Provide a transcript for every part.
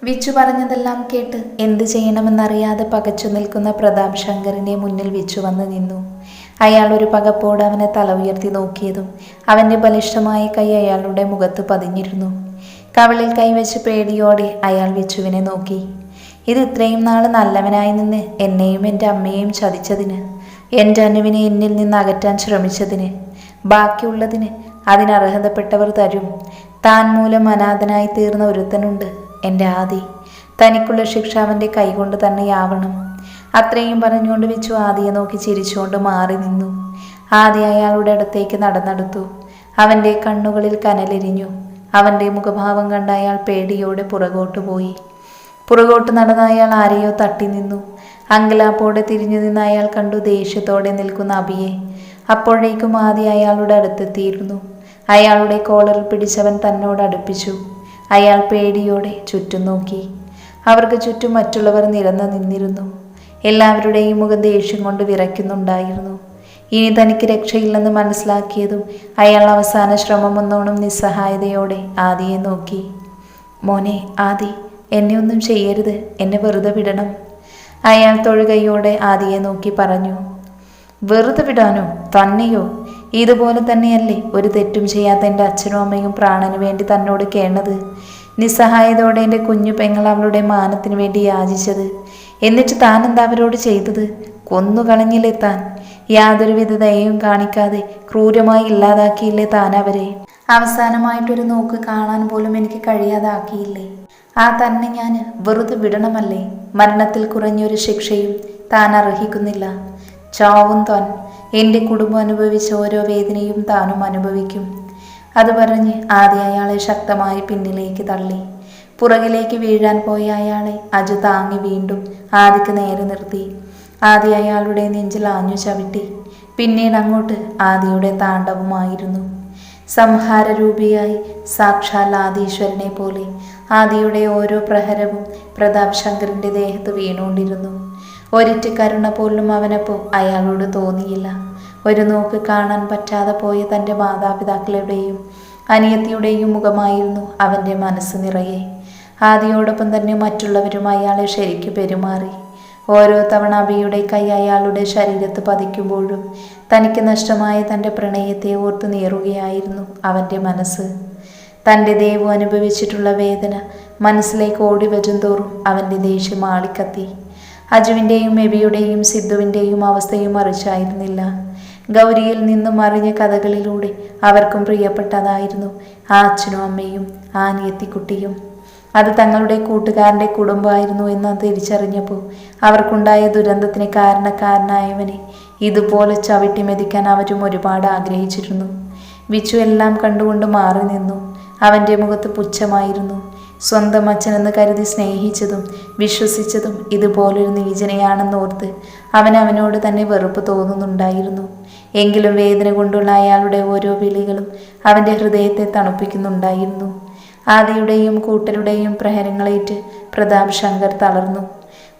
വിച്ചു പറഞ്ഞതെല്ലാം കേട്ട് എന്ത് ചെയ്യണമെന്നറിയാതെ പകച്ചു നിൽക്കുന്ന പ്രതാപ് ശങ്കറിന്റെ മുന്നിൽ വിച്ചു വന്ന് നിന്നു. അയാൾ ഒരു പകപ്പോട് അവനെ തല ഉയർത്തി നോക്കിയതും അവന്റെ ബലിഷ്ഠമായ കൈ അയാളുടെ മുഖത്ത് പതിഞ്ഞിരുന്നു. കവിളിൽ കൈവച്ച് പേടിയോടെ അയാൾ വിച്ചുവിനെ നോക്കി. ഇത് ഇത്രയും നാൾ നല്ലവനായി നിന്ന് എന്നെയും എൻ്റെ അമ്മയെയും ചതിച്ചതിന്, എൻ്റെ അനുവിനെ എന്നിൽ നിന്ന് അകറ്റാൻ ശ്രമിച്ചതിന്, ബാക്കിയുള്ളതിന് അതിനർഹതപ്പെട്ടവർ തരും. താൻ മൂലം അനാഥനായി തീർന്ന ഒരുത്തനുണ്ട്, എൻ്റെ ആദി. തനിക്കുള്ള ശിക്ഷ അവൻ്റെ കൈകൊണ്ട് തന്നെയാവണം. അത്രയും പറഞ്ഞുകൊണ്ട് വിച്ചു ആദിയെ നോക്കി ചിരിച്ചുകൊണ്ട് മാറി നിന്നു. ആദി അയാളുടെ അടുത്തേക്ക് നടന്നെടുത്തു. അവൻ്റെ കണ്ണുകളിൽ കനലെരിഞ്ഞു. അവൻ്റെ മുഖഭാവം കണ്ട അയാൾ പേടിയോടെ പുറകോട്ട് പോയി. പുറകോട്ട് നടന്ന അയാൾ ആരെയോ തട്ടി നിന്നു. അങ്കലാപ്പോടെ തിരിഞ്ഞു നിന്ന് അയാൾ കണ്ടു ദേഷ്യത്തോടെ നിൽക്കുന്ന അബിയെ. അപ്പോഴേക്കും ആദി അയാളുടെ അടുത്തെത്തിയിരുന്നു. അയാളുടെ കോളറിൽ പിടിച്ചവൻ തന്നോട് അടുപ്പിച്ചു. അയാൾ പേടിയോടെ ചുറ്റും നോക്കി. അവർക്ക് ചുറ്റും മറ്റുള്ളവർ നിരന്നു നിന്നിരുന്നു. എല്ലാവരുടെയും മുഖം ദേഷ്യം കൊണ്ട് വിറയ്ക്കുന്നുണ്ടായിരുന്നു. ഇനി തനിക്ക് രക്ഷയില്ലെന്ന് മനസ്സിലാക്കിയതും അയാൾ അവസാന ശ്രമമൊന്നോണം നിസ്സഹായതയോടെ ആദിയെ നോക്കി. മോനെ ആദി, എന്നെ ഒന്നും ചെയ്യരുത്, എന്നെ വെറുതെ വിടണം. അയാൾ തൊഴുകയോടെ ആദിയെ നോക്കി പറഞ്ഞു. വെറുതെ വിടാനോ? തന്നെയോ? ഇതുപോലെ തന്നെയല്ലേ ഒരു തെറ്റും ചെയ്യാത്ത എൻ്റെ അച്ഛനും അമ്മയും പ്രാണന് വേണ്ടി തന്നോട് കേണത്? നിസ്സഹായതയോടെ എൻ്റെ കുഞ്ഞു പെങ്ങൾ അവളുടെ മാനത്തിന് വേണ്ടി യാചിച്ചത്. എന്നിട്ട് താൻ എന്താ അവരോട് ചെയ്തത്? കൊന്നുകളഞ്ഞില്ലേ താൻ? യാതൊരുവിധ ദയയും കാണിക്കാതെ ക്രൂരമായി ഇല്ലാതാക്കിയില്ലേ താൻ അവരെ? അവസാനമായിട്ടൊരു നോക്ക് കാണാൻ പോലും എനിക്ക് കഴിയാതാക്കിയില്ലേ? ആ തന്നെ ഞാൻ വെറുതെ വിടണമല്ലേ? മരണത്തിൽ കുറഞ്ഞൊരു ശിക്ഷയും താൻ അർഹിക്കുന്നില്ല. ചാവും താൻ. എൻ്റെ കുടുംബം അനുഭവിച്ച ഓരോ വേദനയും താനും അനുഭവിക്കും. അത് പറഞ്ഞ് ആദ്യം അയാളെ ശക്തമായി പിന്നിലേക്ക് തള്ളി. പുറകിലേക്ക് വീഴാൻ പോയ അയാളെ അജു താങ്ങി വീണ്ടും ആദിക്ക് നേരെ നിർത്തി. ആദി അയാളുടെ നെഞ്ചിൽ ആഞ്ഞു ചവിട്ടി. പിന്നീട് അങ്ങോട്ട് ആദിയുടെ താണ്ഡവമായിരുന്നു. സംഹാരരൂപിയായി സാക്ഷാൽ ആദീശ്വരനെ പോലെ ആദിയുടെ ഓരോ പ്രഹരവും പ്രതാപ് ശങ്കറിൻ്റെ ദേഹത്ത് വീണുകൊണ്ടിരുന്നു. ഒരിറ്റ് കരുണ പോലും അവനപ്പോൾ അയാളോട് തോന്നിയില്ല. ഒരു നോക്ക് കാണാൻ പറ്റാതെ പോയ തൻ്റെ മാതാപിതാക്കളുടെയും അനിയത്തിയുടെയും മുഖമായിരുന്നു അവൻ്റെ മനസ്സ് നിറയെ. ആദിയോടൊപ്പം തന്നെ മറ്റുള്ളവരും അയാളെ ശരിക്കു പെരുമാറി. ഓരോ തവണ അബിയുടെ കൈ അയാളുടെ ശരീരത്ത് പതിക്കുമ്പോഴും തനിക്ക് നഷ്ടമായ തൻ്റെ പ്രണയത്തെ ഓർത്ത് നീറുകയായിരുന്നു അവൻ്റെ മനസ്സ്. തൻ്റെ ദേവു അനുഭവിച്ചിട്ടുള്ള വേദന മനസ്സിലേക്ക് ഓടി വരും തോറും അവൻ്റെ ദേഷ്യം ആളിക്കത്തി. അജുവിൻ്റെയും എബിയുടെയും സിദ്ധുവിൻ്റെയും അവസ്ഥയും മറിച്ചായിരുന്നില്ല. ഗൗരിയിൽ നിന്നും അറിഞ്ഞ കഥകളിലൂടെ അവർക്കും പ്രിയപ്പെട്ടതായിരുന്നു ആ അച്ഛനും അമ്മയും ആ അനിയത്തിക്കുട്ടിയും. അത് തങ്ങളുടെ കൂട്ടുകാരൻ്റെ കുടുംബമായിരുന്നു എന്ന് തിരിച്ചറിഞ്ഞപ്പോൾ അവർക്കുണ്ടായ ദുരന്തത്തിന് കാരണക്കാരനായവനെ ഇതുപോലെ ചവിട്ടി മെതിക്കാൻ അവരും ഒരുപാട് ആഗ്രഹിച്ചിരുന്നു. വിച്ചു എല്ലാം കണ്ടുകൊണ്ട് മാറി നിന്നു. അവൻ്റെ മുഖത്ത് പുച്ഛമായിരുന്നു. സ്വന്തം അച്ഛനെന്ന് കരുതി സ്നേഹിച്ചതും വിശ്വസിച്ചതും ഇതുപോലൊരു നീചനെയാണെന്നോർത്ത് അവനോട് തന്നെ വെറുപ്പ് തോന്നുന്നുണ്ടായിരുന്നു. എങ്കിലും വേദന കൊണ്ടുള്ള അയാളുടെ ഓരോ വിളികളും അവൻ്റെ ഹൃദയത്തെ തണുപ്പിക്കുന്നുണ്ടായിരുന്നു. ആദിയുടെയും കൂട്ടരുടെയും പ്രഹരങ്ങളേറ്റ് പ്രതാപ് ശങ്കർ തളർന്നു.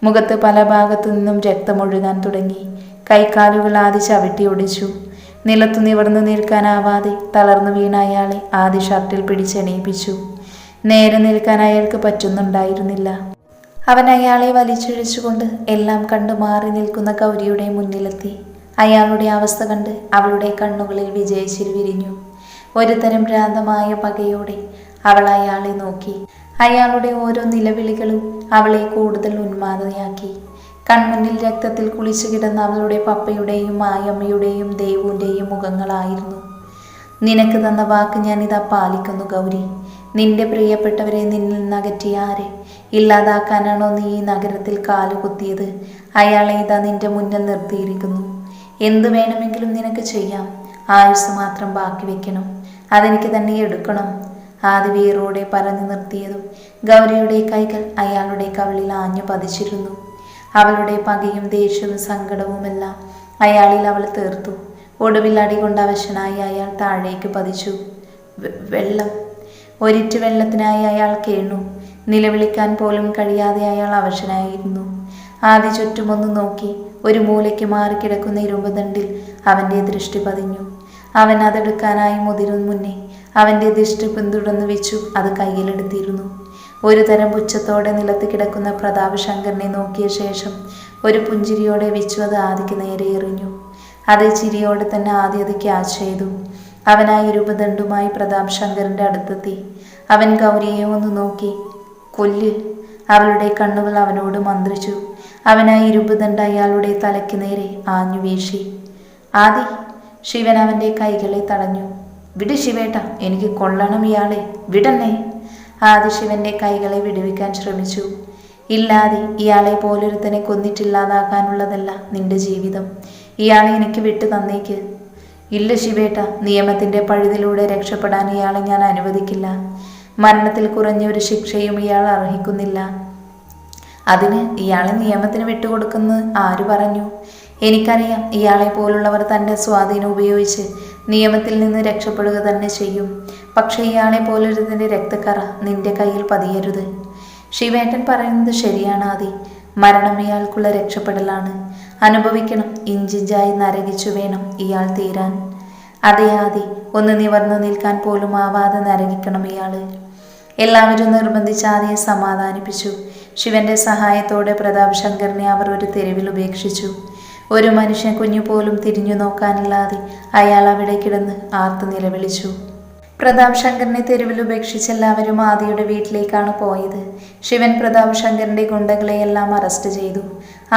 മുഖത്ത് പല ഭാഗത്തു നിന്നും രക്തമൊഴുകാൻ തുടങ്ങി. കൈക്കാലുകൾ ആദി ചവിട്ടി ഒടിച്ചു. നിലത്തു നിവർന്നു നിൽക്കാനാവാതെ തളർന്നു വീണ അയാളെ ആദി ഷർട്ടിൽ പിടിച്ചെണീപ്പിച്ചു. നേരെ നിൽക്കാൻ അയാൾക്ക് പറ്റുന്നുണ്ടായിരുന്നില്ല. അവൻ അയാളെ വലിച്ചിഴിച്ചുകൊണ്ട് എല്ലാം കണ്ടു മാറി നിൽക്കുന്ന ഗൗരിയുടെ മുന്നിലെത്തി. അയാളുടെ അവസ്ഥ കണ്ട് അവളുടെ കണ്ണുകളിൽ വിജയിച്ചിരി വിരിഞ്ഞു. ഒരു തരം ഭ്രാന്തമായ പകയോടെ അവൾ അയാളെ നോക്കി. അയാളുടെ ഓരോ നിലവിളികളും അവളെ കൂടുതൽ ഉന്മാദയാക്കി. കൺമുന്നിൽ രക്തത്തിൽ കുളിച്ചു കിടന്ന അവളുടെ പപ്പയുടെയും മായമ്മയുടെയും ദേവുവിൻ്റെയും മുഖങ്ങളായിരുന്നു. നിനക്ക് തന്ന വാക്ക് ഞാനിതാ പാലിക്കുന്നു ഗൗരി. നിന്റെ പ്രിയപ്പെട്ടവരെ നിന്നിൽ നിന്നകറ്റിയ ആരെ ഇല്ലാതാക്കാനാണോ നീ ഈ നഗരത്തിൽ കാലുകുത്തിയത്? അയാളെ ഇതാ നിന്റെ മുന്നിൽ നിർത്തിയിരിക്കുന്നു. എന്തു വേണമെങ്കിലും നിനക്ക് ചെയ്യാം. ആയുസ് മാത്രം ബാക്കി വെക്കണം. അതെനിക്ക് തന്നെ എടുക്കണം. ആദി വീറോടെ പറഞ്ഞു നിർത്തിയതും ഗൗരിയുടെ കൈകൾ അയാളുടെ കവിളിൽ ആഞ്ഞു പതിച്ചിരുന്നു. അവളുടെ പകയും ദേഷ്യവും സങ്കടവുമെല്ലാം അയാളിൽ അവൾ തീർത്തു. ഒടുവിൽ അടികൊണ്ട് അവശനായി അയാൾ താഴേക്ക് പതിച്ചു. വെള്ളം. ഒരിറ്റ് വെള്ളത്തിനായി അയാൾ കേണു. നിലവിളിക്കാൻ പോലും കഴിയാതെ അയാൾ അവശനായിരുന്നു. ആദി ചുറ്റുമൊന്ന് നോക്കി. ഒരു മൂലയ്ക്ക് മാറിക്കിടക്കുന്ന ഇരുമ്പ് ദണ്ടിൽ അവൻ്റെ ദൃഷ്ടി പതിഞ്ഞു. അവൻ അതെടുക്കാനായി മുതിരും മുന്നേ അവൻ്റെ ദൃഷ്ടി പിന്തുടർന്ന് വെച്ചു അത് കയ്യിലെടുത്തിരുന്നു. ഒരു തരം പുച്ഛത്തോടെ നിലത്ത് കിടക്കുന്ന പ്രതാപ് ശങ്കറിനെ നോക്കിയ ശേഷം ഒരു പുഞ്ചിരിയോടെ വിച്ചു അത് ആദിക്ക് നേരെ എറിഞ്ഞു. അതേ ചിരിയോടെ തന്നെ ആദ്യ അത് ക്യാച്ച് ചെയ്തു. അവൻ ആ ഇരുപതണ്ടുമായി പ്രതാപ് ശങ്കറിന്റെ അടുത്തെത്തി. അവൻ ഗൗരിയെ ഒന്ന് നോക്കി. കൊല്ല്. അവളുടെ കണ്ണുകൾ അവനോട് മന്ത്രിച്ചു. അവൻ ആ ഇരുപതണ്ട് അയാളുടെ തലയ്ക്ക് നേരെ ആഞ്ഞു വീശി. ആദി. ശിവൻ അവന്റെ കൈകളെ തടഞ്ഞു. വിട് ശിവേട്ട, എനിക്ക് കൊള്ളണം ഇയാളെ, വിടന്നേ. ആദി ശിവന്റെ കൈകളെ വിടുവിക്കാൻ ശ്രമിച്ചു. ഇല്ലാതെ, ഇയാളെ പോലൊരുത്തനെ കൊന്നിട്ടില്ലാതാക്കാനുള്ളതല്ല നിന്റെ ജീവിതം. ഇയാളെ എനിക്ക് വിട്ടു തന്നേക്ക്. ഇല്ല ശിവേട്ട, നിയമത്തിന്റെ പഴുതിലൂടെ രക്ഷപ്പെടാൻ ഇയാളെ ഞാൻ അനുവദിക്കില്ല. മരണത്തിൽ കുറഞ്ഞ ഒരു ശിക്ഷയും ഇയാൾ അർഹിക്കുന്നില്ല. അതിന് ഇയാളെ നിയമത്തിന് വിട്ടുകൊടുക്കുന്നത് ആര് പറഞ്ഞു? എനിക്കറിയാം, ഇയാളെ പോലുള്ളവർ തൻ്റെ സ്വാധീനം ഉപയോഗിച്ച് നിയമത്തിൽ നിന്ന് രക്ഷപ്പെടുക തന്നെ ചെയ്യും. പക്ഷേ ഇയാളെ പോലൊരുതിൻ്റെ രക്തക്കറ നിന്റെ കയ്യിൽ പതിയരുത്. ശിവേട്ടൻ പറയുന്നത് ശരിയാണ് ആദി. മരണം ഇയാൾക്കുള്ള രക്ഷപ്പെടലാണ്. അനുഭവിക്കണം. ഇഞ്ചിഞ്ചായി നരകിച്ചു വേണം ഇയാൾ തീരാൻ. അതേ ആദി, ഒന്ന് നിവർന്നു നിൽക്കാൻ പോലും ആവാതെ നരകിക്കണം ഇയാള്. എല്ലാവരും നിർബന്ധിച്ച് ആദിയെ സമാധാനിപ്പിച്ചു. ശിവന്റെ സഹായത്തോടെ പ്രതാപ് ശങ്കറിനെ അവർ ഒരു തെരുവിൽ ഉപേക്ഷിച്ചു. ഒരു മനുഷ്യൻ കുഞ്ഞു പോലും തിരിഞ്ഞു നോക്കാനില്ലാതെ അയാൾ അവിടെ കിടന്ന് ആർത്തു നിലവിളിച്ചു. പ്രതാപ് ശങ്കറിനെ തെരുവിൽ ഉപേക്ഷിച്ച് എല്ലാവരും ആദിയുടെ വീട്ടിലേക്കാണ് പോയത്. ശിവൻ പ്രതാപ് ശങ്കറിന്റെ ഗുണ്ടകളെയെല്ലാം അറസ്റ്റ് ചെയ്തു.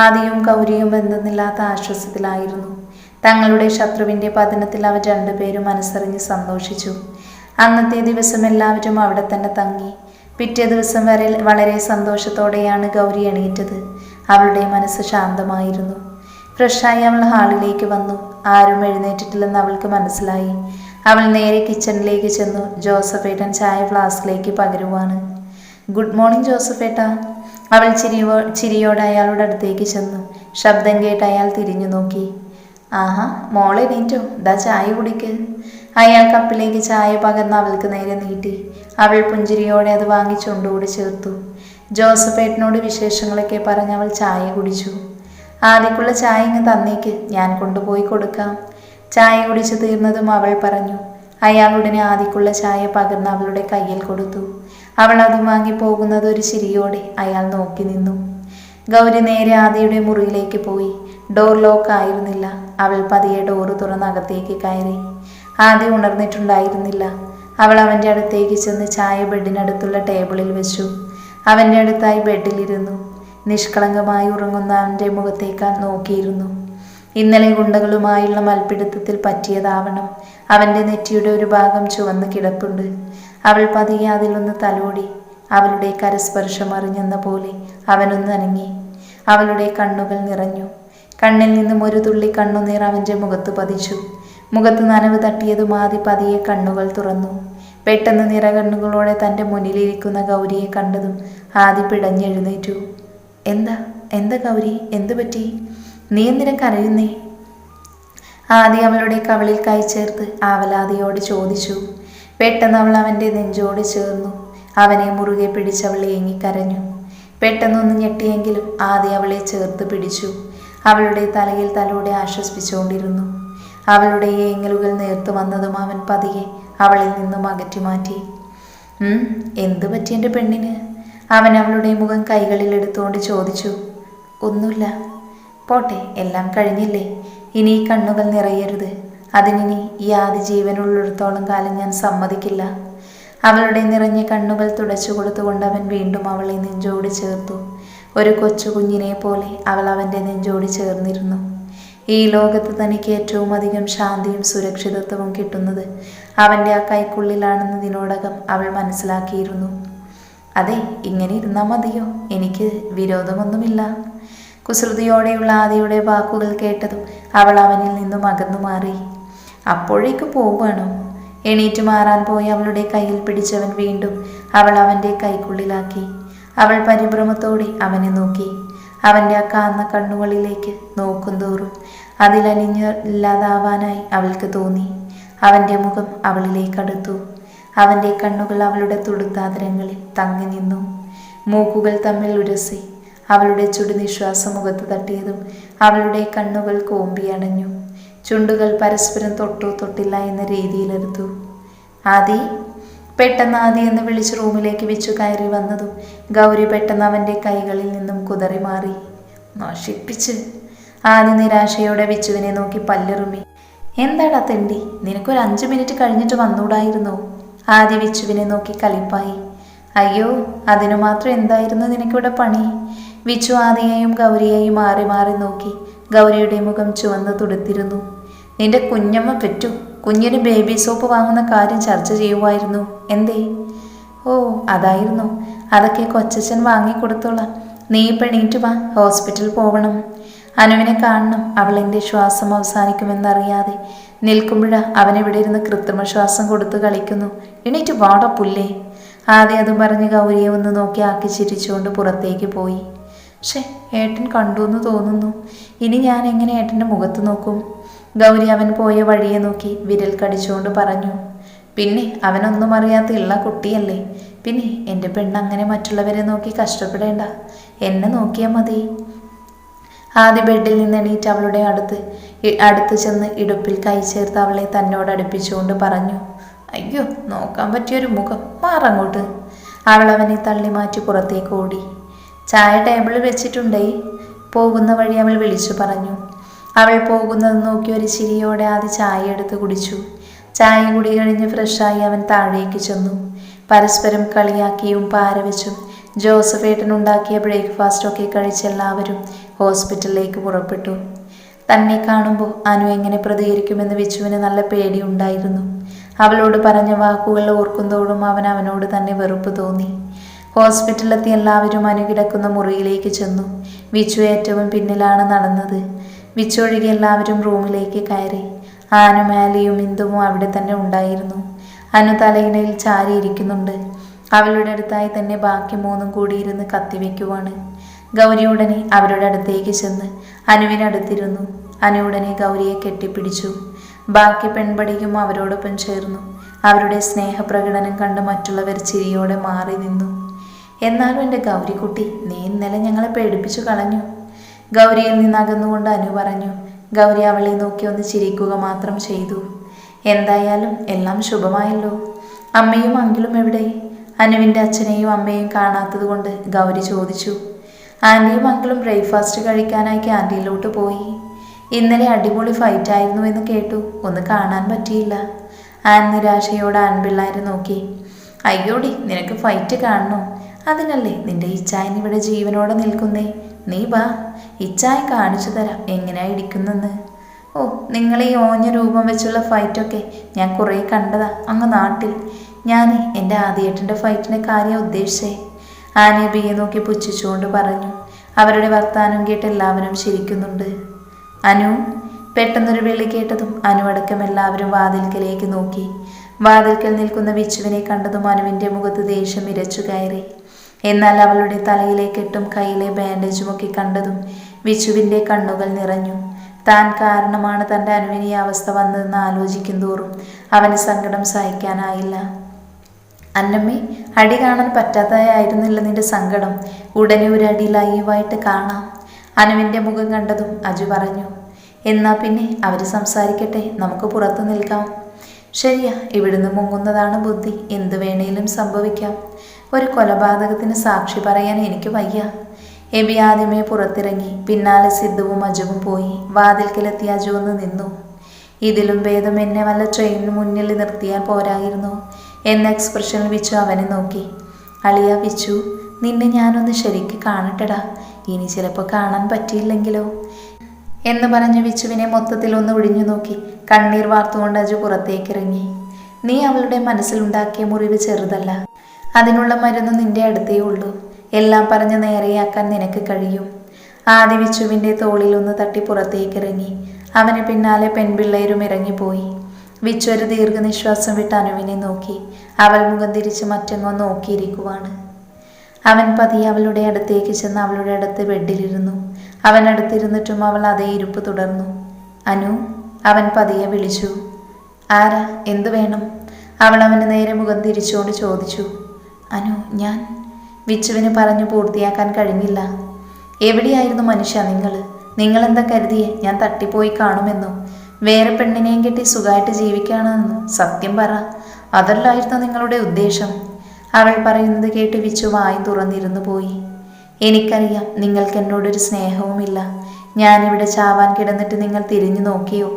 ആദിയും ഗൗരിയും എന്തെന്നില്ലാത്ത ആശ്വാസത്തിലായിരുന്നു. തങ്ങളുടെ ശത്രുവിന്റെ പതനത്തിൽ അവർ രണ്ടുപേരും മനസ്സറിഞ്ഞ് സന്തോഷിച്ചു. അന്നത്തെ ദിവസം എല്ലാവരും അവിടെ തന്നെ തങ്ങി. പിറ്റേ ദിവസം വരെ വളരെ സന്തോഷത്തോടെയാണ് ഗൗരി എണീറ്റത്. അവളുടെ മനസ്സ് ശാന്തമായിരുന്നു. ഫ്രഷായി അവൾ ഹാളിലേക്ക് വന്നു. ആരും എഴുന്നേറ്റിട്ടില്ലെന്ന് അവൾക്ക് മനസ്സിലായി. അവൾ നേരെ കിച്ചണിലേക്ക് ചെന്നു. ജോസഫേട്ടൻ ചായ ഫ്ലാസ്കിലേക്ക് പകരുവാണ്. Good morning ജോസഫേട്ട. അവൾ ചിരിയോടെ അയാളുടെ അടുത്തേക്ക് ചെന്നു. ശബ്ദം കേട്ട് അയാൾ തിരിഞ്ഞു നോക്കി. ആഹാ, മോളെ എണീറ്റോ? ദാ ചായ കുടിക്ക്. അയാൾ കപ്പിലേക്ക് ചായ പകർന്ന് അവൾക്ക് നേരെ നീട്ടി. അവൾ പുഞ്ചിരിയോടെ അത് വാങ്ങി ചുണ്ടോട് ചേർത്തു. ജോസഫേട്ടനോട് വിശേഷങ്ങളൊക്കെ പറഞ്ഞ് അവൾ ചായ കുടിച്ചു. ആദിക്കുള്ള ചായ ഇങ്ങ് തന്നേക്ക്, ഞാൻ കൊണ്ടുപോയി കൊടുക്കാം. ചായ കുടിച്ചു തീർന്നതും അവൾ പറഞ്ഞു. അയാൾ ഉടനെ ആദിക്കുള്ള ചായ പകർന്ന് അവളുടെ കയ്യിൽ കൊടുത്തു. അവൾ അത് വാങ്ങി പോകുന്നത് ഒരു ചിരിയോടെ അയാൾ നോക്കി നിന്നു. ഗൗരി നേരെ ആദിയുടെ മുറിയിലേക്ക് പോയി. ഡോർ ലോക്ക് ആയിരുന്നില്ല. അവൾ പതിയെ ഡോറ് തുറന്നകത്തേക്ക് കയറി. ആദി ഉണർന്നിട്ടുണ്ടായിരുന്നില്ല. അവൾ അവൻ്റെ അടുത്തേക്ക് ചെന്ന് ചായ ബെഡിനടുത്തുള്ള ടേബിളിൽ വെച്ചു. അവൻ്റെ അടുത്തായി ബെഡിലിരുന്നു. നിഷ്കളങ്കമായി ഉറങ്ങുന്ന അവൻ്റെ മുഖത്തേക്കാൾ നോക്കിയിരുന്നു. ഇന്നലെ ഗുണ്ടകളുമായുള്ള മൽപ്പിടുത്തത്തിൽ പറ്റിയതാവണം. അവൻ്റെ നെറ്റിയുടെ ഒരു ഭാഗം ചുവന്ന് കിടപ്പുണ്ട്. അവൾ പതിയെ അതിലൊന്ന് തലോടി. അവളുടെ കരസ്പർശം അറിഞ്ഞെന്ന പോലെ അവനൊന്ന് അനങ്ങി. അവളുടെ കണ്ണുകൾ നിറഞ്ഞു. കണ്ണിൽ നിന്നും ഒരു തുള്ളി കണ്ണുനീർ അവൻ്റെ മുഖത്ത് പതിച്ചു. മുഖത്ത് നനവ് തട്ടിയതും ആദി പതിയെ കണ്ണുകൾ തുറന്നു. പെട്ടെന്ന് നിറകണ്ണുകളോടെ തൻ്റെ മുന്നിലിരിക്കുന്ന ഗൗരിയെ കണ്ടതും ആദി പിടഞ്ഞെഴുന്നേറ്റു. എന്താ എന്താ ഗൗരി, എന്തു പറ്റി? നീ എന്തിനാ കരയുന്നേ? ആദി അവളുടെ കവിളിൽ കൈ ചേർത്ത് ആവലാതിയോട് ചോദിച്ചു. പെട്ടെന്ന് അവൾ അവൻ്റെ നെഞ്ചോട് ചേർന്നു. അവനെ മുറുകെ പിടിച്ചവൾ ഏങ്ങിക്കരഞ്ഞു. പെട്ടെന്നൊന്ന് ഞെട്ടിയെങ്കിലും ആദി അവളെ ചേർത്ത് പിടിച്ചു. അവളുടെ തലയിൽ തലോടെ ആശ്വസിപ്പിച്ചുകൊണ്ടിരുന്നു. അവളുടെ ഏങ്ങലുകൾ നേർത്തു വന്നതും അവൻ പതിയെ അവളിൽ നിന്നും അകറ്റി മാറ്റി. എന്തു പറ്റി എൻ്റെ പെണ്ണിന്? അവൻ അവളുടെ മുഖം കൈകളിൽ എടുത്തുകൊണ്ട് ചോദിച്ചു. ഒന്നുമില്ല. പോട്ടെ, എല്ലാം കഴിഞ്ഞില്ലേ. ഇനി ഈ കണ്ണുകൾ നിറയരുത്. അതിനി ഈ ആദി ജീവനുള്ളിടത്തോളം കാലം ഞാൻ സമ്മതിക്കില്ല. അവളുടെ നിറഞ്ഞ കണ്ണുകൾ തുടച്ചു കൊടുത്തുകൊണ്ട് അവൻ വീണ്ടും അവളെ നെഞ്ചോട് ചേർത്തു. ഒരു കൊച്ചു കുഞ്ഞിനെ പോലെ അവൾ അവൻ്റെ നെഞ്ചോട് ചേർന്നിരുന്നു. ഈ ലോകത്ത് തനിക്ക് ഏറ്റവും അധികം ശാന്തിയും സുരക്ഷിതത്വവും കിട്ടുന്നത് അവൻ്റെ ആ കൈക്കുള്ളിലാണെന്ന് ഇതിനോടകം അവൾ മനസ്സിലാക്കിയിരുന്നു. അതെ, ഇങ്ങനെ ഇരുന്നാൽ മതിയോ? എനിക്ക് വിരോധമൊന്നുമില്ല. കുസൃതിയോടെയുള്ള ആദിയുടെ വാക്കുകൾ കേട്ടതും അവൾ അവനിൽ നിന്നും അകന്നു മാറി. അപ്പോഴേക്ക് പോവുകയാണോ? എണീറ്റ് മാറാൻ പോയി അവളുടെ കയ്യിൽ പിടിച്ചവൻ വീണ്ടും അവൾ അവൻ്റെ കൈക്കുള്ളിലാക്കി. അവൾ പരിഭ്രമത്തോടെ അവനെ നോക്കി. അവൻ്റെ ആ കാന്ന കണ്ണുകളിലേക്ക് നോക്കുന്തോറും അതിലലിഞ്ഞില്ലാതാവാനായി അവൾക്ക് തോന്നി. അവൻ്റെ മുഖം അവളിലേക്കടുത്തു. അവൻ്റെ കണ്ണുകൾ അവളുടെ തുടുത്താതരങ്ങളിൽ തങ്ങി നിന്നു. മൂക്കുകൾ തമ്മിൽ ഉരസി. അവളുടെ ചുടുനിശ്വാസം മുഖത്ത് തട്ടിയതും അവളുടെ കണ്ണുകൾ കോമ്പിയടഞ്ഞു. ചുണ്ടുകൾ പരസ്പരം തൊട്ടോ തൊട്ടില്ല എന്ന രീതിയിലെടുത്തു. ആദി, പെട്ടെന്ന് ആദി എന്ന് വിളിച്ച് റൂമിലേക്ക് വിച്ചു കയറി വന്നതും ഗൗരി പെട്ടെന്ന് അവൻ്റെ കൈകളിൽ നിന്നും കുതറി മാറി. നശിപ്പിച്ച്. ആദി നിരാശയോടെ വിച്ചുവിനെ നോക്കി പല്ലെറുമി. എന്താടാ തെണ്ടി, നിനക്കൊരു 5 മിനിറ്റ് കഴിഞ്ഞിട്ട് വന്നൂടായിരുന്നോ? ആദി വിച്ചുവിനെ നോക്കി കലിപ്പായി. അയ്യോ, അതിനു മാത്രം എന്തായിരുന്നു നിനക്കിവിടെ പണി? വിച്ചു ആദിയെയും ഗൗരിയെയും മാറി മാറി നോക്കി. ഗൗരിയുടെ മുഖം ചുവന്ന് തുടുത്തിരുന്നു. നിന്റെ കുഞ്ഞമ്മ പെറ്റു. കുഞ്ഞിന് ബേബി സോപ്പ് വാങ്ങുന്ന കാര്യം ചർച്ച ചെയ്യുമായിരുന്നു. എന്തേ? ഓ, അതായിരുന്നു. അതൊക്കെ കൊച്ചച്ഛൻ വാങ്ങിക്കൊടുത്തോളാം. നീ ഇപ്പം എണീറ്റ് വാ, ഹോസ്പിറ്റലിൽ പോകണം. അനുവിനെ കാണണം. അവൾ എൻ്റെ ശ്വാസം അവസാനിക്കുമെന്നറിയാതെ നിൽക്കുമ്പോഴാ അവനെവിടെ ഇരുന്ന് കൃത്രിമ ശ്വാസം കൊടുത്ത് കളിക്കുന്നു. എണീറ്റ് വാട പുല്ലേ. ആദ്യം അതും പറഞ്ഞ് ഗൗരിയെ ഒന്ന് നോക്കി ആക്കി ചിരിച്ചുകൊണ്ട് പുറത്തേക്ക് പോയി. ഏട്ടൻ കണ്ടു എന്ന് തോന്നുന്നു. ഇനി ഞാൻ എങ്ങനെ ഏട്ടൻ്റെ മുഖത്ത് നോക്കും? ഗൗരി അവൻ പോയ വഴിയെ നോക്കി വിരൽ കടിച്ചുകൊണ്ട് പറഞ്ഞു. പിന്നെ അവനൊന്നും അറിയാത്ത ഉള്ള കുട്ടിയല്ലേ. പിന്നെ എൻ്റെ പെണ്ണങ്ങനെ മറ്റുള്ളവരെ നോക്കി കഷ്ടപ്പെടേണ്ട, എന്നെ നോക്കിയാൽ മതി. ആദ്യ ബെഡിൽ നിന്ന് എണീറ്റ് അവളുടെ അടുത്ത് ചെന്ന് ഇടുപ്പിൽ കൈ ചേർത്ത് അവളെ തന്നോട് അടുപ്പിച്ചുകൊണ്ട് പറഞ്ഞു. അയ്യോ, നോക്കാൻ പറ്റിയൊരു മുഖം, മാറങ്ങോട്ട്. അവൾ അവനെ തള്ളി മാറ്റി പുറത്തേക്ക് ഓടി. ചായ ടേബിളിൽ വെച്ചിട്ടുണ്ടേ. പോകുന്ന വഴി അവൾ വിളിച്ചു പറഞ്ഞു. അവൾ പോകുന്നത് നോക്കി ഒരു ചിരിയോടെ ആദ്യ ചായ എടുത്ത് കുടിച്ചു. ചായ കുടി കഴിഞ്ഞ് ഫ്രഷായി അവൻ താഴേക്ക് ചെന്നു. പരസ്പരം കളിയാക്കിയും പാരവെച്ചും ജോസഫ് ഏട്ടനുണ്ടാക്കിയ ബ്രേക്ക്ഫാസ്റ്റൊക്കെ കഴിച്ചെല്ലാവരും ഹോസ്പിറ്റലിലേക്ക് പുറപ്പെട്ടു. തന്നെ കാണുമ്പോൾ അനു എങ്ങനെ പ്രതികരിക്കുമെന്ന് വിച്ചുവിന് നല്ല പേടിയുണ്ടായിരുന്നു. അവളോട് പറഞ്ഞ വാക്കുകൾ ഓർക്കുന്നതോടും അവനോട് തന്നെ വെറുപ്പ് തോന്നി. ഹോസ്പിറ്റലിലെത്തി എല്ലാവരും അനു കിടക്കുന്ന മുറിയിലേക്ക് ചെന്നു. വിച്ചു ഏറ്റവും പിന്നിലാണ് നടന്നത്. വിച്ചു ഒഴികെ എല്ലാവരും റൂമിലേക്ക് കയറി. ആനും ആലിയും ഇന്ദുവും അവിടെ തന്നെ ഉണ്ടായിരുന്നു. അനു തലയിണയിൽ ചാരിയിരിക്കുന്നുണ്ട്. അവളുടെ അടുത്തായി തന്നെ ബാക്കി 3 കൂടി ഇരുന്ന് കത്തിവെക്കുവാണ്. ഗൗരി ഉടനെ അവരുടെ അടുത്തേക്ക് ചെന്ന് അനുവിനടുത്തിരുന്നു. അനു ഉടനെ ഗൗരിയെ കെട്ടിപ്പിടിച്ചു. ബാക്കി പെൺപടിയും അവരോടൊപ്പം ചേർന്നു. അവരുടെ സ്നേഹപ്രകടനം കണ്ട് മറ്റുള്ളവർ ചിരിയോടെ മാറി നിന്നു. എന്നാലും എൻ്റെ ഗൗരിക്കുട്ടി, നീ ഇന്നലെ ഞങ്ങളെ പേടിപ്പിച്ചു കളഞ്ഞു. ഗൗരിയിൽ നിന്ന് അകന്നുകൊണ്ട് അനു പറഞ്ഞു. ഗൗരി അവളെ നോക്കി ഒന്ന് ചിരിക്കുക മാത്രം ചെയ്തു. എന്തായാലും എല്ലാം ശുഭമായല്ലോ. അമ്മയും അങ്കിളും എവിടെ? അനുവിൻ്റെ അച്ഛനെയും അമ്മയെയും കാണാത്തത് കൊണ്ട് ഗൗരി ചോദിച്ചു. ആൻറ്റിയും അങ്കിളും ബ്രേക്ക്ഫാസ്റ്റ് കഴിക്കാനായി ക്യാൻറ്റീനിലോട്ട് പോയി. ഇന്നലെ അടിപൊളി ഫൈറ്റായിരുന്നു എന്ന് കേട്ടു. ഒന്ന് കാണാൻ പറ്റിയില്ല. ആൻ നിരാശയോടെ ആൺപിള്ളേരെ നോക്കി. അയ്യോടി, നിനക്ക് ഫൈറ്റ് കാണണോ? അതിനല്ലേ നിന്റെ ഇച്ചായൻ ഇവിടെ ജീവനോടെ നിൽക്കുന്നേ. നീ വാ, ഇച്ചായ കാണിച്ചു തരാം എങ്ങനെയാ ഇടിക്കുന്നെന്ന്. ഓ, നിങ്ങൾ ഈ ഓഞ്ഞ രൂപം വെച്ചുള്ള ഫൈറ്റൊക്കെ ഞാൻ കുറേ കണ്ടതാ അങ്ങ് നാട്ടിൽ. ഞാൻ എൻ്റെ ആദ്യേട്ടൻ്റെ ഫൈറ്റിൻ്റെ കാര്യം ഉദ്ദേശിച്ചേ. ആനയെ ബിയെ നോക്കി പുച്ഛിച്ചുകൊണ്ട് പറഞ്ഞു. അവരുടെ വർത്താനം കേട്ട് എല്ലാവരും ചിരിക്കുന്നുണ്ട്. അനു. പെട്ടെന്നൊരു വിളി കേട്ടതും അനു അടക്കം എല്ലാവരും വാതിൽക്കലേക്ക് നോക്കി. വാതിൽക്കൽ നിൽക്കുന്ന വിച്ചുവിനെ കണ്ടതും അനുവിൻ്റെ മുഖത്ത് ദേഷ്യം ഇരച്ചു കയറി. എന്നാൽ അവളുടെ തലയിലെ കെട്ടും കയ്യിലെ ബാൻഡേജുമൊക്കെ കണ്ടതും വിച്ചുവിൻ്റെ കണ്ണുകൾ നിറഞ്ഞു. താൻ കാരണമാണ് തൻ്റെ അനുവിന് ഈ അവസ്ഥ വന്നതെന്ന് ആലോചിക്കും തോറും അവന് സങ്കടം സഹിക്കാനായില്ല. അന്നമ്മേ, അടി കാണാൻ പറ്റാത്തതായിരുന്നില്ല നിന്റെ സങ്കടം. ഉടനെ ഒരു അടി ലൈവായിട്ട് കാണാം. അനുവിൻ്റെ മുഖം കണ്ടതും അജു പറഞ്ഞു. എന്നാ പിന്നെ അവർ സംസാരിക്കട്ടെ, നമുക്ക് പുറത്തു നിൽക്കാം. ശരിയാ, ഇവിടുന്ന് മുങ്ങുന്നതാണ് ബുദ്ധി. എന്തു വേണേലും സംഭവിക്കാം. ഒരു കൊലപാതകത്തിന് സാക്ഷി പറയാൻ എനിക്ക് വയ്യ. എബി ആദ്യമേ പുറത്തിറങ്ങി. പിന്നാലെ സിദ്ധുവും അജുവും പോയി. വാതിൽക്കലെത്തി അജു ഒന്ന് നിന്നു. ഇതിലും ഭേദം എന്നെ വല്ല ട്രെയിനിന് മുന്നിൽ നിർത്തിയാൽ പോരായിരുന്നു എന്ന എക്സ്പ്രഷനിൽ വിച്ചു അവനെ നോക്കി. അളിയ വിച്ചു, നിന്നെ ഞാനൊന്ന് ശരിക്ക് കാണട്ടെടാ. ഇനി ചിലപ്പോൾ കാണാൻ പറ്റിയില്ലെങ്കിലോ എന്ന് പറഞ്ഞ് വിച്ചുവിനെ മൊത്തത്തിൽ ഒന്ന് ഒഴിഞ്ഞു നോക്കി. കണ്ണീർ വാർത്തുകൊണ്ട് അജു പുറത്തേക്കിറങ്ങി. നീ അവളുടെ മനസ്സിലുണ്ടാക്കിയ മുറിവ് ചെറുതല്ല. അതിനുള്ള മരുന്ന് നിന്റെ അടുത്തേ ഉള്ളൂ. എല്ലാം പറഞ്ഞ് നേരെയാക്കാൻ നിനക്ക് കഴിയും. ആദ്യ വിച്ചുവിൻ്റെ തോളിൽ ഒന്ന് തട്ടി പുറത്തേക്കിറങ്ങി. അവന് പിന്നാലെ പെൺപിള്ളേരും ഇറങ്ങിപ്പോയി. വിച്ചു ഒരു ദീർഘനിശ്വാസം വിട്ട് അനുവിനെ നോക്കി. അവൾ മുഖം തിരിച്ച് മറ്റെങ്ങോ നോക്കിയിരിക്കുവാണ്. അവൻ പതിയെ അവളുടെ അടുത്തേക്ക് ചെന്ന് അവളുടെ അടുത്ത് ബെഡിലിരുന്നു. അവൻ അടുത്തിരുന്നിട്ടും അവൾ അതേ ഇരിപ്പ് തുടർന്നു. അനു, അവൻ പതിയെ വിളിച്ചു. ആരാ? എന്തു വേണം? അവൾ അവന് നേരെ മുഖം തിരിച്ചുകൊണ്ട് ചോദിച്ചു. അനു, ഞാൻ. വിച്ചുവിന് പറഞ്ഞു പൂർത്തിയാക്കാൻ കഴിഞ്ഞില്ല. എവിടെയായിരുന്നു മനുഷ്യ നിങ്ങളെന്താ കരുതിയേ ഞാൻ തട്ടിപ്പോയി കാണുമെന്നോ? വേറെ പെണ്ണിനെയും കെട്ടി സുഖമായിട്ട് ജീവിക്കുകയാണെന്നോ? സത്യം പറ. അതല്ലായിരുന്നു നിങ്ങളുടെ ഉദ്ദേശം? അവൾ പറയുന്നത് കേട്ട് വിച്ചു വായി തുറന്നിരുന്നു പോയി. എനിക്കറിയാം നിങ്ങൾക്ക് എന്നോടൊരു സ്നേഹവുമില്ല. ഞാനിവിടെ ചാവാൻ കിടന്നിട്ട് നിങ്ങൾ തിരിഞ്ഞു നോക്കിയോ?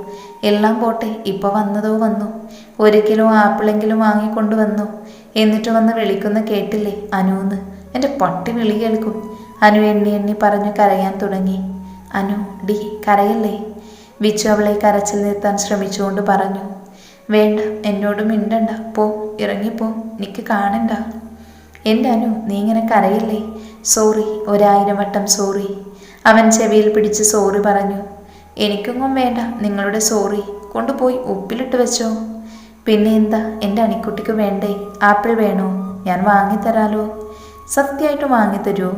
എല്ലാം പോട്ടെ, ഇപ്പൊ വന്നതോ വന്നു. 1 കിലോ ആപ്പിളെങ്കിലും വാങ്ങിക്കൊണ്ടുവന്നു. എന്നിട്ട് വന്ന് വിളിക്കുന്ന കേട്ടില്ലേ അനുന്ന്? എൻ്റെ പട്ടി വിളി കേൾക്കും. അനു എണ്ണി എണ്ണി പറഞ്ഞു കരയാൻ തുടങ്ങി. അനു ഡി കരയല്ലേ? വിച്ചു അവളെ കരച്ചിൽ നിർത്താൻ ശ്രമിച്ചുകൊണ്ട് പറഞ്ഞു. വേണ്ട, എന്നോട് മിണ്ടണ്ട, പോ, ഇറങ്ങിപ്പോ, എനിക്ക് കാണണ്ട. എൻ്റെ അനു, നീ ഇങ്ങനെ കരയില്ലേ? സോറി, 1000 വട്ടം സോറി. അവൻ ചെവിയിൽ പിടിച്ച് സോറി പറഞ്ഞു. എനിക്കൊന്നും വേണ്ട നിങ്ങളുടെ സോറി. കൊണ്ടുപോയി ഉപ്പിലിട്ട് വെച്ചോ. പിന്നെ എന്താ, എൻ്റെ അണിക്കുട്ടിക്ക് വേണ്ടേ? ആപ്പിൾ വേണോ? ഞാൻ വാങ്ങിത്തരാലോ. സത്യമായിട്ട് വാങ്ങിത്തരുമോ?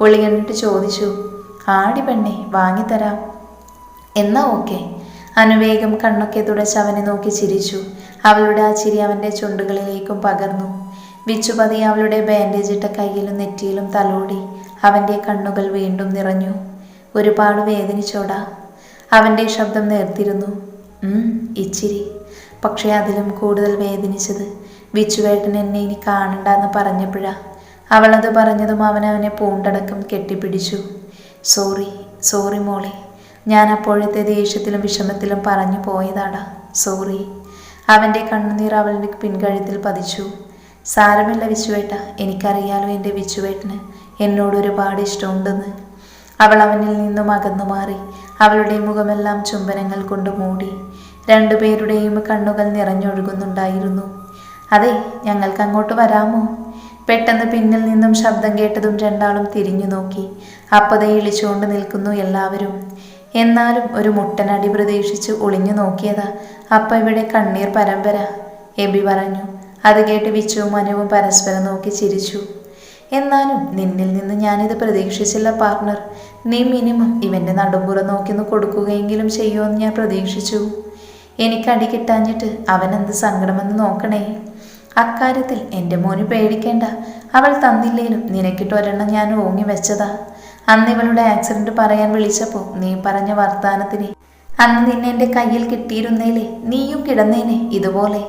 ഒളി കണ്ടിട്ട് ചോദിച്ചു. ആടി പെണ്ണെ, വാങ്ങിത്തരാം. എന്നാ ഓക്കെ. അനുവേഗം കണ്ണൊക്കെ തുടച്ച് അവനെ നോക്കി ചിരിച്ചു. അവളുടെ ആ ചിരി അവൻ്റെ ചുണ്ടുകളിലേക്കും പകർന്നു. വിച്ചു പതിയെ അവളുടെ ബാൻഡേജ് ഇട്ട കയ്യിലും നെറ്റിയിലും തലോടി. അവൻ്റെ കണ്ണുകൾ വീണ്ടും നിറഞ്ഞു. ഒരുപാട് വേദനിച്ചോടാ? അവൻ്റെ ശബ്ദം നേർത്തിരുന്നു. ഇച്ചിരി. പക്ഷേ അതിലും കൂടുതൽ വേദനിച്ചത് വിച്ചുവേട്ടൻ എന്നെ ഇനി കാണണ്ടെന്ന് പറഞ്ഞപ്പോഴാ. അവളത് പറഞ്ഞതും അവനെ പൂണ്ടടക്കം കെട്ടിപ്പിടിച്ചു. സോറി, സോറി മോളെ. ഞാൻ അപ്പോഴത്തെ ദേഷ്യത്തിലും വിഷമത്തിലും പറഞ്ഞു പോയതാടാ, സോറി. അവൻ്റെ കണ്ണുനീർ അവളുടെ പിൻകഴുത്തിൽ പതിച്ചു. സാരമില്ല വിച്ചുവേട്ട, എനിക്കറിയാലോ എൻ്റെ വിച്ചുവേട്ടന് എന്നോട് ഒരുപാട് ഇഷ്ടമുണ്ടെന്ന്. അവൾ അവനിൽ നിന്നും അകന്നു മാറി. അവളുടെ മുഖമെല്ലാം ചുംബനങ്ങൾ കൊണ്ട് മൂടി. രണ്ടുപേരുടെയും കണ്ണുകൾ നിറഞ്ഞൊഴുകുന്നുണ്ടായിരുന്നു. അതെ, ഞങ്ങൾക്ക് അങ്ങോട്ട് വരാമോ? പെട്ടെന്ന് പിന്നിൽ നിന്നും ശബ്ദം കേട്ടതും രണ്ടാളും തിരിഞ്ഞു നോക്കി. അപ്പതേ ഇളിച്ചുകൊണ്ട് നിൽക്കുന്നു എല്ലാവരും. എന്നാലും ഒരു മുട്ടനടി പ്രതീക്ഷിച്ച് ഒളിഞ്ഞു നോക്കിയതാ. അപ്പ ഇവിടെ കണ്ണീർ പരമ്പര, എബി പറഞ്ഞു. അത് കേട്ട് വിച്ചുവും അനുവും പരസ്പരം നോക്കി ചിരിച്ചു. എന്നാലും നിന്നിൽ നിന്ന് ഞാനിത് പ്രതീക്ഷിച്ചില്ല പാർട്ണർ. നീ മിനിമം ഇവൻ്റെ നടുമ്പുറം നോക്കിന്ന് കൊടുക്കുകയെങ്കിലും ചെയ്യുമെന്ന് ഞാൻ പ്രതീക്ഷിച്ചു. എനിക്കടി കിട്ടാഞ്ഞിട്ട് അവനെന്ത് സങ്കടമെന്ന് നോക്കണേ. അക്കാര്യത്തിൽ എൻ്റെ മോന് പേടിക്കേണ്ട. അവൾ തന്നില്ലേലും നിനക്കിട്ട് ഒരെണ്ണം ഞാൻ ഓങ്ങി വെച്ചതാ. അന്ന് ഇവളുടെ ആക്സിഡന്റ് പറയാൻ വിളിച്ചപ്പോൾ നീ പറഞ്ഞ വർത്താനത്തിന് അന്ന് നിന്നെ എൻ്റെ കയ്യിൽ കിട്ടിയിരുന്നേലേ നീയും കിടന്നേനെ ഇതുപോലെ.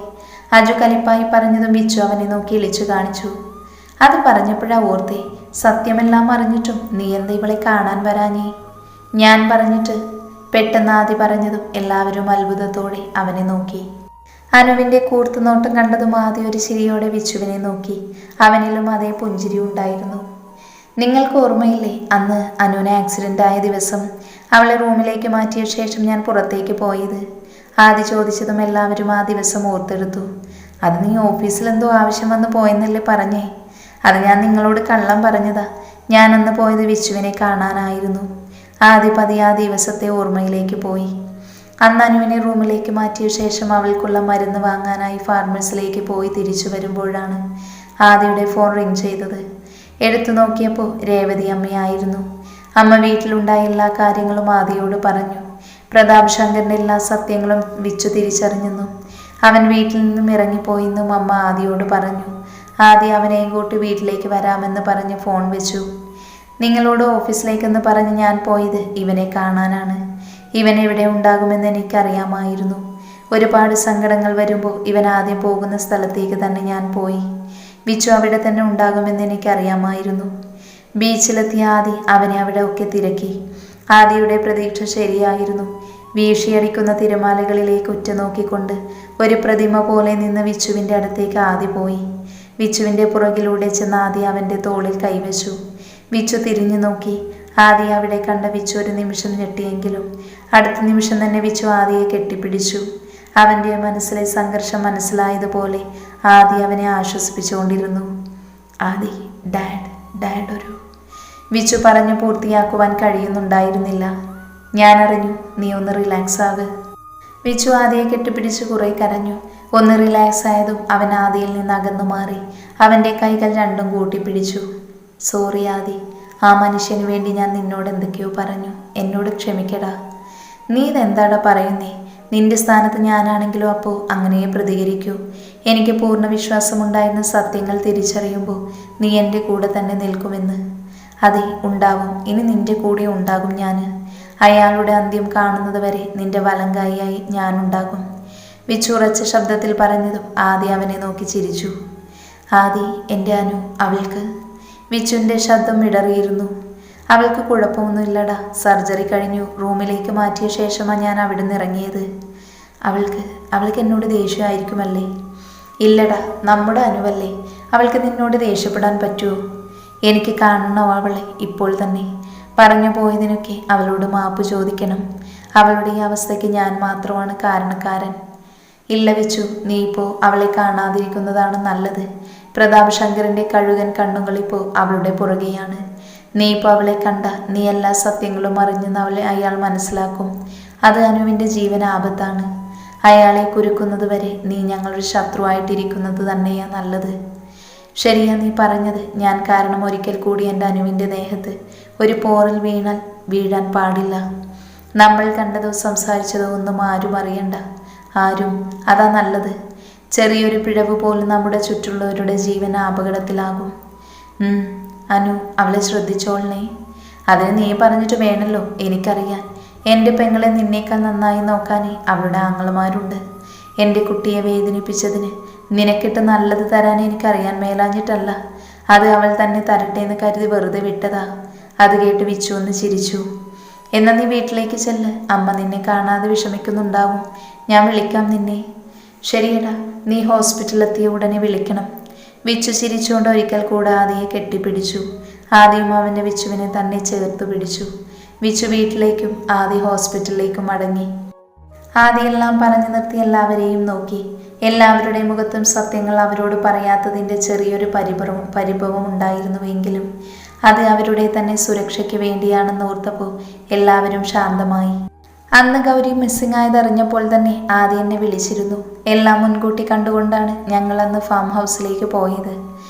അജു കലിപ്പായി പറഞ്ഞതും വിച്ചു അവനെ നോക്കി ഇളിച്ചു കാണിച്ചു. അത് പറഞ്ഞപ്പോഴാ ഓർത്തേ, സത്യമെല്ലാം അറിഞ്ഞിട്ടും നീ എന്താ ഇവളെ കാണാൻ വരാഞ്ഞേ? ഞാൻ പറഞ്ഞിട്ട്. പെട്ടെന്ന് ആദി പറഞ്ഞതും എല്ലാവരും അത്ഭുതത്തോടെ അവനെ നോക്കി. അനുവിൻ്റെ കൂർത്തുനോട്ടം കണ്ടതും ആദ്യം ഒരു ചിരിയോടെ വിച്ചുവിനെ നോക്കി. അവനിലും അതേ പുഞ്ചിരി ഉണ്ടായിരുന്നു. നിങ്ങൾക്ക് ഓർമ്മയില്ലേ അന്ന് അനുവിന് ആക്സിഡൻ്റ് ആയ ദിവസം അവളെ റൂമിലേക്ക് മാറ്റിയ ശേഷം ഞാൻ പുറത്തേക്ക് പോയത്? ആദ്യ ചോദിച്ചതും എല്ലാവരും ആ ദിവസം ഓർത്തെടുത്തു. അത് നീ ഓഫീസിൽ എന്തോ ആവശ്യം വന്ന് പോയെന്നല്ലേ പറഞ്ഞേ? അത് ഞാൻ നിങ്ങളോട് കള്ളം പറഞ്ഞതാ. ഞാൻ അന്ന് പോയത് വിച്ചുവിനെ കാണാനായിരുന്നു. ആദ്യ പതിയെ ആ ദിവസത്തെ ഓർമ്മയിലേക്ക് പോയി. അന്ന് അനുവിനെ റൂമിലേക്ക് മാറ്റിയ ശേഷം അവൾക്കുള്ള മരുന്ന് വാങ്ങാനായി ഫാർമസിയിലേക്ക് പോയി തിരിച്ചു വരുമ്പോഴാണ് ആദിയുടെ ഫോൺ റിങ് ചെയ്തത്. എടുത്തു നോക്കിയപ്പോൾ രേവതി അമ്മയായിരുന്നു. അമ്മ വീട്ടിലുണ്ടായ എല്ലാ കാര്യങ്ങളും ആദിയോട് പറഞ്ഞു. പ്രതാപ് ശങ്കറിൻ്റെ എല്ലാ സത്യങ്ങളും വിച്ചു തിരിച്ചറിഞ്ഞെന്നും അവൻ വീട്ടിൽ നിന്നും ഇറങ്ങിപ്പോയെന്നും അമ്മ ആദിയോട് പറഞ്ഞു. ആദി അവനെയും കൂട്ടി വീട്ടിലേക്ക് വരാമെന്ന് പറഞ്ഞ് ഫോൺ വെച്ചു. നിങ്ങളോട് ഓഫീസിലേക്കെന്ന് പറഞ്ഞ് ഞാൻ പോയത് ഇവനെ കാണാനാണ്. ഇവൻ എവിടെ ഉണ്ടാകുമെന്ന് എനിക്കറിയാമായിരുന്നു. ഒരുപാട് സങ്കടങ്ങൾ വരുമ്പോൾ ഇവൻ ആദ്യം പോകുന്ന സ്ഥലത്തേക്ക് തന്നെ ഞാൻ പോയി. വിച്ചു അവിടെ തന്നെ ഉണ്ടാകുമെന്ന് എനിക്കറിയാമായിരുന്നു. ബീച്ചിലെത്തിയ ആദി അവനെ അവിടെ ഒക്കെ തിരക്കി. ആദിയുടെ പ്രതീക്ഷ ശരിയായിരുന്നു. വീശിയടിക്കുന്ന തിരമാലകളിലേക്ക് ഉറ്റുനോക്കിക്കൊണ്ട് ഒരു പ്രതിമ പോലെ നിന്ന് വിച്ചുവിൻ്റെ അടുത്തേക്ക് ആദി പോയി. വിച്ചുവിൻ്റെ പുറകിലൂടെ ചെന്ന് ആദി അവൻ്റെ തോളിൽ കൈവച്ചു. വിച്ചു തിരിഞ്ഞു നോക്കി. ആദി അവിടെ കണ്ട വിച്ചു ഒരു നിമിഷം ഞെട്ടിയെങ്കിലും അടുത്ത നിമിഷം തന്നെ വിച്ചു ആദിയെ കെട്ടിപ്പിടിച്ചു. അവൻ്റെ മനസ്സിലെ സംഘർഷം മനസ്സിലായതുപോലെ ആദി അവനെ ആശ്വസിപ്പിച്ചുകൊണ്ടിരുന്നു. ആദി, ഡാഡ് ഒരു വിച്ചു പറഞ്ഞു പൂർത്തിയാക്കുവാൻ കഴിയുന്നുണ്ടായിരുന്നില്ല. ഞാൻ അറിഞ്ഞു, നീ ഒന്ന് റിലാക്സ് ആവ്. വിച്ചു ആദിയെ കെട്ടിപ്പിടിച്ച് കുറെ കരഞ്ഞു. ഒന്ന് റിലാക്സ് ആയതും അവൻ ആദിയിൽ നിന്ന് അകന്നു മാറി. അവൻ്റെ കൈകൾ രണ്ടും കൂട്ടിപ്പിടിച്ചു. സോറി ആദി, ആ മനുഷ്യന് വേണ്ടി ഞാൻ നിന്നോട് എന്തൊക്കെയോ പറഞ്ഞു. എന്നോട് ക്ഷമിക്കടാ. നീ ഇതെന്താടാ പറയുന്നേ? നിന്റെ സ്ഥാനത്ത് ഞാനാണെങ്കിലോ അപ്പോൾ അങ്ങനെയേ പ്രതികരിക്കൂ. എനിക്ക് പൂർണ്ണ വിശ്വാസമുണ്ടായിരുന്ന സത്യങ്ങൾ തിരിച്ചറിയുമ്പോൾ നീ എൻ്റെ കൂടെ തന്നെ നിൽക്കുമെന്ന്. അതെ, ഉണ്ടാവും. ഇനി നിന്റെ കൂടെ ഉണ്ടാകും ഞാൻ. അയാളുടെ അന്ത്യം കാണുന്നത് വരെ നിന്റെ വലങ്കായിയായി ഞാനുണ്ടാകും. വിച്ചു ഉറച്ച ശബ്ദത്തിൽ പറഞ്ഞതും ആദി അവനെ നോക്കി ചിരിച്ചു. ആദി, എൻ്റെ അനു, അവൾക്ക്? വിച്ചുവിൻ്റെ ശബ്ദം ഇടറിയിരുന്നു. അവൾക്ക് കുഴപ്പമൊന്നുമില്ലടാ. സർജറി കഴിഞ്ഞു റൂമിലേക്ക് മാറ്റിയ ശേഷമാണ് ഞാൻ അവിടെ നിന്ന് ഇറങ്ങിയത്. അവൾക്ക് എന്നോട് ദേഷ്യമായിരിക്കുമല്ലേ? ഇല്ലടാ, നമ്മുടെ അനുവല്ലേ. അവൾക്ക് നിന്നോട് ദേഷ്യപ്പെടാൻ പറ്റുമോ? എനിക്ക് കാണണം അവളെ ഇപ്പോൾ തന്നെ. പറഞ്ഞു പോയതിനൊക്കെ അവളോട് മാപ്പ് ചോദിക്കണം. അവളുടെ ഈ അവസ്ഥയ്ക്ക് ഞാൻ മാത്രമാണ് കാരണക്കാരൻ. ഇല്ല വെച്ചു, നീ ഇപ്പോൾ അവളെ കാണാതിരിക്കുന്നതാണ് നല്ലത്. പ്രതാപ് ശങ്കറിൻ്റെ കഴുകൻ കണ്ണുകളിപ്പോൾ അവളുടെ പുറകെയാണ്. നീ ഇപ്പോൾ അവളെ കണ്ട നീ എല്ലാ സത്യങ്ങളും അറിഞ്ഞെന്ന് അയാൾ മനസ്സിലാക്കും. അത് അനുവിൻ്റെ ജീവൻ ആപത്താണ്. അയാളെ കുരുക്കുന്നത് വരെ നീ ഞങ്ങളൊരു ശത്രുവായിട്ടിരിക്കുന്നത് തന്നെയാണ് നല്ലത്. ശരിയാ നീ പറഞ്ഞത്. ഞാൻ കാരണം ഒരിക്കൽ കൂടി എൻ്റെ അനുവിൻ്റെ ദേഹത്ത് ഒരു പോറൽ വീഴാൻ പാടില്ല. നമ്മൾ കണ്ടതോ സംസാരിച്ചതോ ഒന്നും ആരും അറിയണ്ട. ആരും. അതാ നല്ലത്. ചെറിയൊരു പിഴവ് പോലും നമ്മുടെ ചുറ്റുള്ളവരുടെ ജീവൻ അപകടത്തിലാകും. അനു, അവളെ ശ്രദ്ധിച്ചോളണേ. അതിന് നീ പറഞ്ഞിട്ട് വേണമല്ലോ എനിക്കറിയാൻ. എൻ്റെ പെങ്ങളെ നിന്നേക്കാൾ നന്നായി നോക്കാനേ അവളുടെ ആങ്ങളമാരുണ്ട്. എൻ്റെ കുട്ടിയെ വേദനിപ്പിച്ചതിന് നിനക്കിട്ട് നല്ലത് തരാൻ എനിക്കറിയാൻ മേലാഞ്ഞിട്ടല്ല. അത് അവൾ തന്നെ തരട്ടെ എന്ന് കരുതി വെറുതെ വിട്ടതാ. അത് കേട്ട് വിച്ചു ഒന്ന് ചിരിച്ചു. എന്നാൽ നീ വീട്ടിലേക്ക് ചെല്ല്. അമ്മ നിന്നെ കാണാതെ വിഷമിക്കുന്നുണ്ടാവും. ഞാൻ വിളിക്കാം നിന്നെ. ശരിയടാ, നീ ഹോസ്പിറ്റലിലെത്തിയ ഉടനെ വിളിക്കണം. വിച്ചു ചിരിച്ചുകൊണ്ട് ഒരിക്കൽ കൂടെ ആദിയെ കെട്ടിപ്പിടിച്ചു. ആദിയും അവൻ്റെ വിച്ചുവിനെ തന്നെ ചേർത്തു പിടിച്ചു. വിച്ചു വീട്ടിലേക്കും ആദി ഹോസ്പിറ്റലിലേക്കും മടങ്ങി. ആദിയെല്ലാം പറഞ്ഞു നിർത്തി എല്ലാവരെയും നോക്കി. എല്ലാവരുടെ മുഖത്തും സത്യങ്ങൾ അവരോട് പറയാത്തതിൻ്റെ ചെറിയൊരു പരിഭവം ഉണ്ടായിരുന്നുവെങ്കിലും അത് അവരുടെ തന്നെ സുരക്ഷയ്ക്ക് വേണ്ടിയാണെന്ന് ഓർത്തപ്പോൾ എല്ലാവരും ശാന്തമായി. അന്ന് ഗൗരി മിസ്സിംഗ് ആയതറിഞ്ഞപ്പോൾ തന്നെ ആദി എന്നെ വിളിച്ചിരുന്നു. എല്ലാം മുൻകൂട്ടി കണ്ടുകൊണ്ടാണ് ഞങ്ങൾ അന്ന് ഫാം ഹൗസിലേക്ക് പോയത്.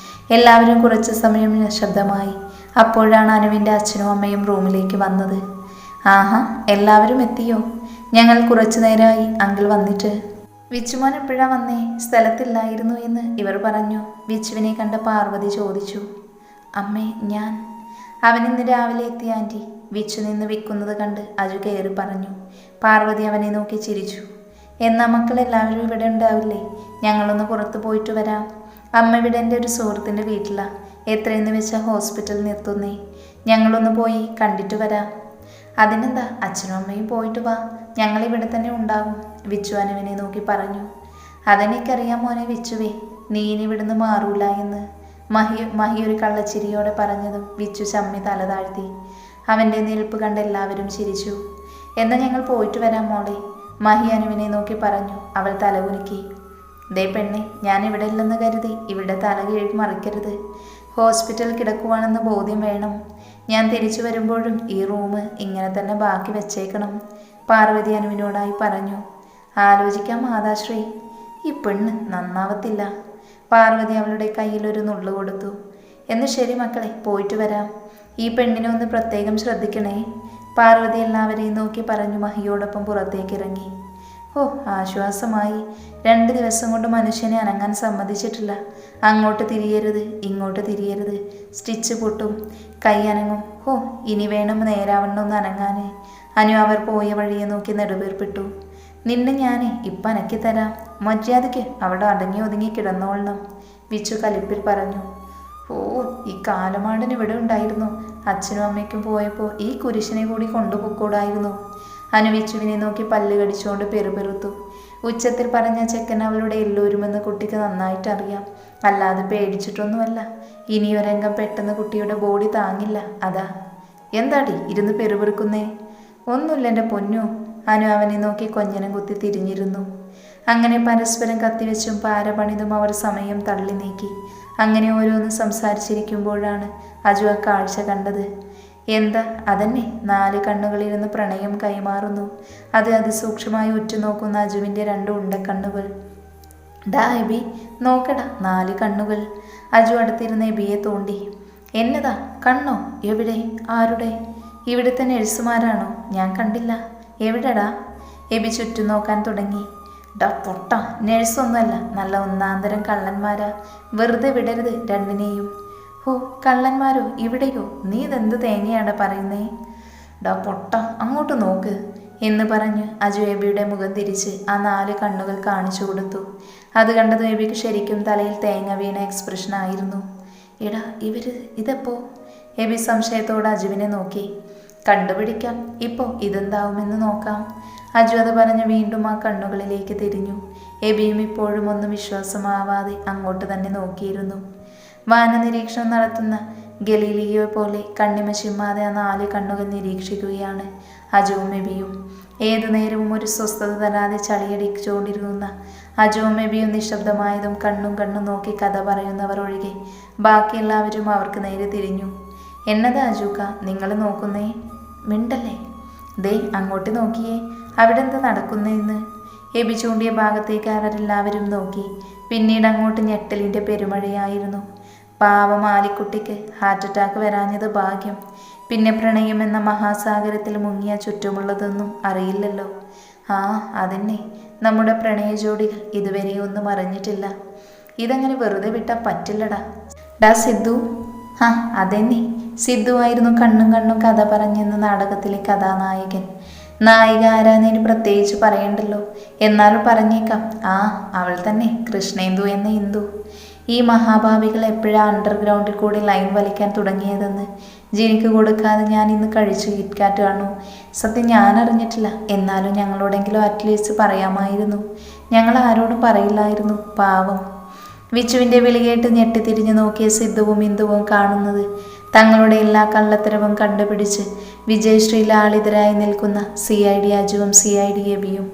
എല്ലാവരും കുറച്ച് സമയം നിശബ്ദമായി. അപ്പോഴാണ് അനുവിൻ്റെ അച്ഛനും അമ്മയും റൂമിലേക്ക് വന്നത്. ആഹാ, എല്ലാവരും എത്തിയോ? ഞങ്ങൾ കുറച്ചു നേരമായി അങ്കിൾ വന്നിട്ട്. വിച്ചുമോൻ എപ്പോഴാ വന്നേ? സ്ഥലത്തില്ലായിരുന്നു എന്ന് ഇവർ പറഞ്ഞു. വിച്ചുവിനെ കണ്ട പാർവതി ചോദിച്ചു. അമ്മേ, അവനിന്ന് രാവിലെ എത്തി ആൻറ്റി. വിച്ചു നിന്ന് വിൽക്കുന്നത് കണ്ട് അജു കയറി പറഞ്ഞു. പാർവതി അവനെ നോക്കി ചിരിച്ചു. എന്നാ മക്കളെല്ലാവരും ഇവിടെ ഉണ്ടാവില്ലേ? ഞങ്ങളൊന്ന് പുറത്ത് പോയിട്ട് വരാം. അമ്മ ഇവിടെ എൻ്റെ ഒരു സുഹൃത്തിൻ്റെ വീട്ടിലാണ്. എത്രയെന്ന് വെച്ചാൽ ഹോസ്പിറ്റലിൽ നിർത്തുന്നേ. ഞങ്ങളൊന്ന് പോയി കണ്ടിട്ട് വരാം. അതിനെന്താ, അച്ഛനും അമ്മയും പോയിട്ട് വാ. ഞങ്ങളിവിടെ തന്നെ ഉണ്ടാവും. വിച്ചു അനുവിനെ നോക്കി പറഞ്ഞു. അതെനിക്കറിയാം മോനെ വിച്ചുവേ, നീ ഇനി ഇവിടുന്ന് മാറൂല എന്ന് മഹി ഒരു കള്ളച്ചിരിയോടെ പറഞ്ഞതും വിച്ചു ചമ്മി തല താഴ്ത്തി. അവൻ്റെ നിൽപ്പ് കണ്ട് എല്ലാവരും ചിരിച്ചു. എന്നാൽ ഞങ്ങൾ പോയിട്ട് വരാം മോളെ, മഹി അനുവിനെ നോക്കി പറഞ്ഞു. അവൾ തലകുലുക്കി. ദേ പെണ്ണെ, ഞാൻ ഇവിടെ ഇല്ലെന്ന് കരുതി ഇവിടെ തല കീഴ് മറിക്കരുത്. ഹോസ്പിറ്റൽ കിടക്കുവാണെന്ന് ബോധ്യം വേണം. ഞാൻ തിരിച്ചു വരുമ്പോഴും ഈ റൂം ഇങ്ങനെ തന്നെ ബാക്കി വെച്ചേക്കണം. പാർവതി അനുവിനോടായി പറഞ്ഞു. ആലോചിക്കാം മാതാശ്രീ, ഈ പെണ്ണ് നന്നാവത്തില്ല. പാർവതി അവളുടെ കയ്യിൽ ഒരു നുള്ളു കൊടുത്തു. എന്ന് ശരി മക്കളെ, പോയിട്ട് വരാം. ഈ പെണ്ണിനെ ഒന്ന് പ്രത്യേകം ശ്രദ്ധിക്കണേ. പാർവതി എല്ലാവരെയും നോക്കി പറഞ്ഞു മഹിയോടൊപ്പം പുറത്തേക്കിറങ്ങി. ഓ, ആശ്വാസമായി. 2 ദിവസം കൊണ്ട് മനുഷ്യനെ അനങ്ങാൻ സമ്മതിച്ചിട്ടില്ല. അങ്ങോട്ട് തിരിയരുത്, ഇങ്ങോട്ട് തിരിയരുത്. സ്റ്റിച്ച് പൊട്ടും, കൈ അനങ്ങും. ഓ, ഇനി വേണം നേരാവണ്ണൊന്ന് അനങ്ങാൻ. അനു അവർ പോയ വഴിയെ നോക്കി നെടുവേർപ്പെട്ടു. നിന്നെ ഞാനേ ഇപ്പം അനക്കി തരാം. മര്യാദയ്ക്ക് അവിടെ അടങ്ങി ഒതുങ്ങി കിടന്നോളണം, വിച്ചു കലിപ്പിൽ പറഞ്ഞു. ഓ, ഈ കാലമാടൻ ഇവിടെ ഉണ്ടായിരുന്നു. അച്ഛനും അമ്മയ്ക്കും പോയപ്പോൾ ഈ കുരിശിനെ കൂടി കൊണ്ടുപോയിക്കൂടായിരുന്നു. അനു വിച്ചുവിനെ നോക്കി പല്ല് കടിച്ചുകൊണ്ട് പെറുപെറുത്തു. ഉച്ചത്തിൽ പറഞ്ഞ ചെക്കൻ അവളുടെ എല്ലോരുമെന്ന് കുട്ടിക്ക് നന്നായിട്ട് അറിയാം. അല്ലാതെ പേടിച്ചിട്ടൊന്നുമല്ല. ഇനിയൊരംഗം പെട്ടെന്ന് കുട്ടിയുടെ ബോഡി താങ്ങില്ല, അതാ. എന്താടി ഇരുന്ന് പെറുപെറുക്കുന്നേ? ഒന്നുമില്ല എൻ്റെ പൊന്നു. അനു അവനെ നോക്കി കൊഞ്ഞനം കുത്തി തിരിഞ്ഞിരുന്നു. അങ്ങനെ പരസ്പരം കത്തിവെച്ചും പാരപണിതും അവർ സമയം തള്ളി നീക്കി. അങ്ങനെ ഓരോന്ന് സംസാരിച്ചിരിക്കുമ്പോഴാണ് അജു ആ കാഴ്ച കണ്ടത്. എന്താ അതന്നെ, 4 കണ്ണുകളിരുന്ന് പ്രണയം കൈമാറുന്നു. അത് അതിസൂക്ഷ്മമായി ഉറ്റുനോക്കുന്ന അജുവിൻ്റെ 2 ഉണ്ടക്കണ്ണുകൾ. ഡാ എബി, നോക്കടാ, 4 കണ്ണുകൾ. അജു അടുത്തിരുന്ന് എബിയെ തോണ്ടി. എന്നതാ കണ്ണോ? എവിടെ? ആരുടെ? ഇവിടുത്തെ നഴ്സുമാരാണോ? ഞാൻ കണ്ടില്ല. എവിടെടാ? എബി ചുറ്റും നോക്കാൻ തുടങ്ങി. ഡാ പൊട്ട, നഴ്സൊന്നുമല്ല, നല്ല ഒന്നാന്തരം കള്ളന്മാരാ. വെറുതെ വിടരുത് രണ്ടിനെയും. ഓ, കള്ളന്മാരോ? ഇവിടെയോ? നീ ഇതെന്ത് തേങ്ങയാണ് പറയുന്നേ? ഡാ പൊട്ട, അങ്ങോട്ട് നോക്ക്. എന്ന് പറഞ്ഞ് അജു എബിയുടെ മുഖം തിരിച്ച് ആ 4 കണ്ണുകൾ കാണിച്ചു കൊടുത്തു. അത് കണ്ടത് എബിക്ക് ശരിക്കും തലയിൽ തേങ്ങ വീണ എക്സ്പ്രഷനായിരുന്നു. എടാ ഇതെപ്പോ? എബി സംശയത്തോടെ അജുവിനെ നോക്കി. കണ്ടുപിടിക്കാം, ഇപ്പോൾ ഇതെന്താവുമെന്ന് നോക്കാം. അജു അത് പറഞ്ഞ് വീണ്ടും ആ കണ്ണുകളിലേക്ക് തിരിഞ്ഞു. എബിയും ഇപ്പോഴും ഒന്നും വിശ്വാസമാവാതെ അങ്ങോട്ട് തന്നെ നോക്കിയിരുന്നു. വാനനിരീക്ഷണം നടത്തുന്ന ഗലീലിയോ പോലെ കണ്ണിമ ചിമ്മാതെ ആ 4 കണ്ണുകൾ നിരീക്ഷിക്കുകയാണ് അജുവും എബിയും. ഏതു നേരവും ഒരു സ്വസ്ഥത തരാതെ ചളിയടിച്ചുകൊണ്ടിരുന്ന അജുവും എബിയും നിശബ്ദമായതും കണ്ണും നോക്കി കഥ പറയുന്നവർ ഒഴികെ ബാക്കി എല്ലാവരും അവർക്ക് നേരെ തിരിഞ്ഞു. എന്നതാ അജൂക്ക നിങ്ങൾ നോക്കുന്നേ? മിണ്ടല്ലേ, ദേ അങ്ങോട്ട് നോക്കിയേ, അവിടെ എന്താ നടക്കുന്നതെന്ന്. എബി ചൂണ്ടിയ ഭാഗത്തേക്ക് അവരെല്ലാവരും നോക്കി. പിന്നീട് അങ്ങോട്ട് ഞെട്ടലിൻ്റെ പെരുമഴയായിരുന്നു. പാവം ആലിക്കുട്ടിക്ക് ഹാർട്ട് അറ്റാക്ക് വരാഞ്ഞത് ഭാഗ്യം. പിന്നെ പ്രണയം എന്ന മഹാസാഗരത്തിൽ മുങ്ങിയ ചുറ്റുമുള്ളതൊന്നും അറിയില്ലല്ലോ. ആ അതന്നെ, നമ്മുടെ പ്രണയ ജോഡികൾ ഇതുവരെ ഒന്നും അറിഞ്ഞിട്ടില്ല. ഇതങ്ങനെ വെറുതെ വിട്ടാൽ പറ്റില്ലടാ. ഡാ സിദ്ധു. ആ അതെന്നെ, സിദ്ധു ആയിരുന്നു കണ്ണും കഥ പറഞ്ഞെന്ന നാടകത്തിലെ കഥാനായകൻ. നായിക ആരാന്നതിന് പ്രത്യേകിച്ച് പറയണ്ടല്ലോ, എന്നാലും പറഞ്ഞേക്കാം. ആ അവൾ തന്നെ, കൃഷ്ണേന്ദു എന്ന ഇന്ദു. ഈ മഹാഭാവികൾ എപ്പോഴാണ് അണ്ടർഗ്രൗണ്ടിൽ കൂടി ലൈൻ വലിക്കാൻ തുടങ്ങിയതെന്ന് ജിനിക്ക് കൊടുക്കാതെ ഞാൻ ഇന്ന് കഴിച്ചു കിറ്റ്കാറ്റ് കാണൂ. സത്യം ഞാൻ അറിഞ്ഞിട്ടില്ല. എന്നാലും ഞങ്ങളോടെങ്കിലും അറ്റ്ലീസ്റ്റ് പറയാമായിരുന്നു. ഞങ്ങൾ ആരോടും പറയില്ലായിരുന്നു. പാവം. വിച്ചുവിൻ്റെ വിളി കേട്ട് ഞെട്ടിത്തിരിഞ്ഞു നോക്കിയ സിദ്ധുവും ഇന്ദുവും കാണുന്നത് തങ്ങളുടെ എല്ലാ കള്ളത്തരവും കണ്ടുപിടിച്ച് വിജയശ്രീ ലാളിതരായി നിൽക്കുന്ന CID അജുവും CID എബിയും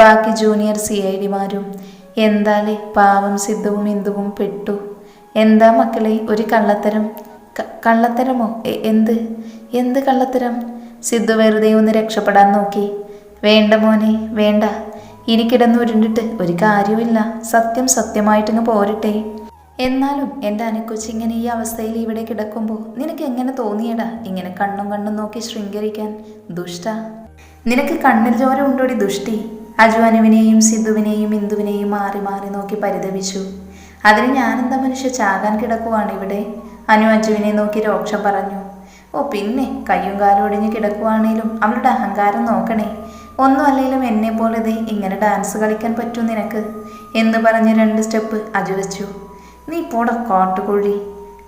ബാക്കി ജൂനിയർ CIDമാരും. എന്താലേ പാവം സിദ്ധുവും ഇന്ദുവും പെട്ടു. എന്താ മക്കളെ ഒരു കള്ളത്തരം? കള്ളത്തരമോ? എന്ത് കള്ളത്തരം? സിദ്ധു വെറുതെ ഒന്ന് രക്ഷപ്പെടാൻ നോക്കി. വേണ്ട മോനെ വേണ്ട, ഇനി കിടന്ന് ഉരുണ്ടിട്ട് ഒരു കാര്യമില്ല. സത്യമായിട്ടങ്ങ് പോരട്ടെ. എന്നാലും എൻ്റെ അനുക്കൊച്ചി ഇങ്ങനെ ഈ അവസ്ഥയിൽ ഇവിടെ കിടക്കുമ്പോൾ നിനക്ക് എങ്ങനെ തോന്നിയടാ ഇങ്ങനെ കണ്ണും നോക്കി ശൃംഗരിക്കാൻ? ദുഷ്ട, നിനക്ക് കണ്ണിൽ ചോര ഉണ്ടോടി ദുഷ്ടി. അജു അനുവിനെയും സിദ്ധുവിനെയും ഇന്ദുവിനെയും മാറി നോക്കി പരിതപിച്ചു. അതിന് ഞാനെന്താ മനുഷ്യ ചാകാൻ കിടക്കുവാണ് ഇവിടെ? അനു അജുവിനെ നോക്കി രോക്ഷം പറഞ്ഞു. ഓ പിന്നെ കയ്യും കാലും ഒടിഞ്ഞ് കിടക്കുവാണേലും അവളുടെ അഹങ്കാരം നോക്കണേ. ഒന്നും അല്ലെങ്കിലും എന്നെ പോലെ ദേ ഇങ്ങനെ ഡാൻസ് കളിക്കാൻ പറ്റും നിനക്ക് എന്ന് പറഞ്ഞ് 2 സ്റ്റെപ്പ് അജു വെച്ചു. നീ പോട കാട്ടുകോഴി,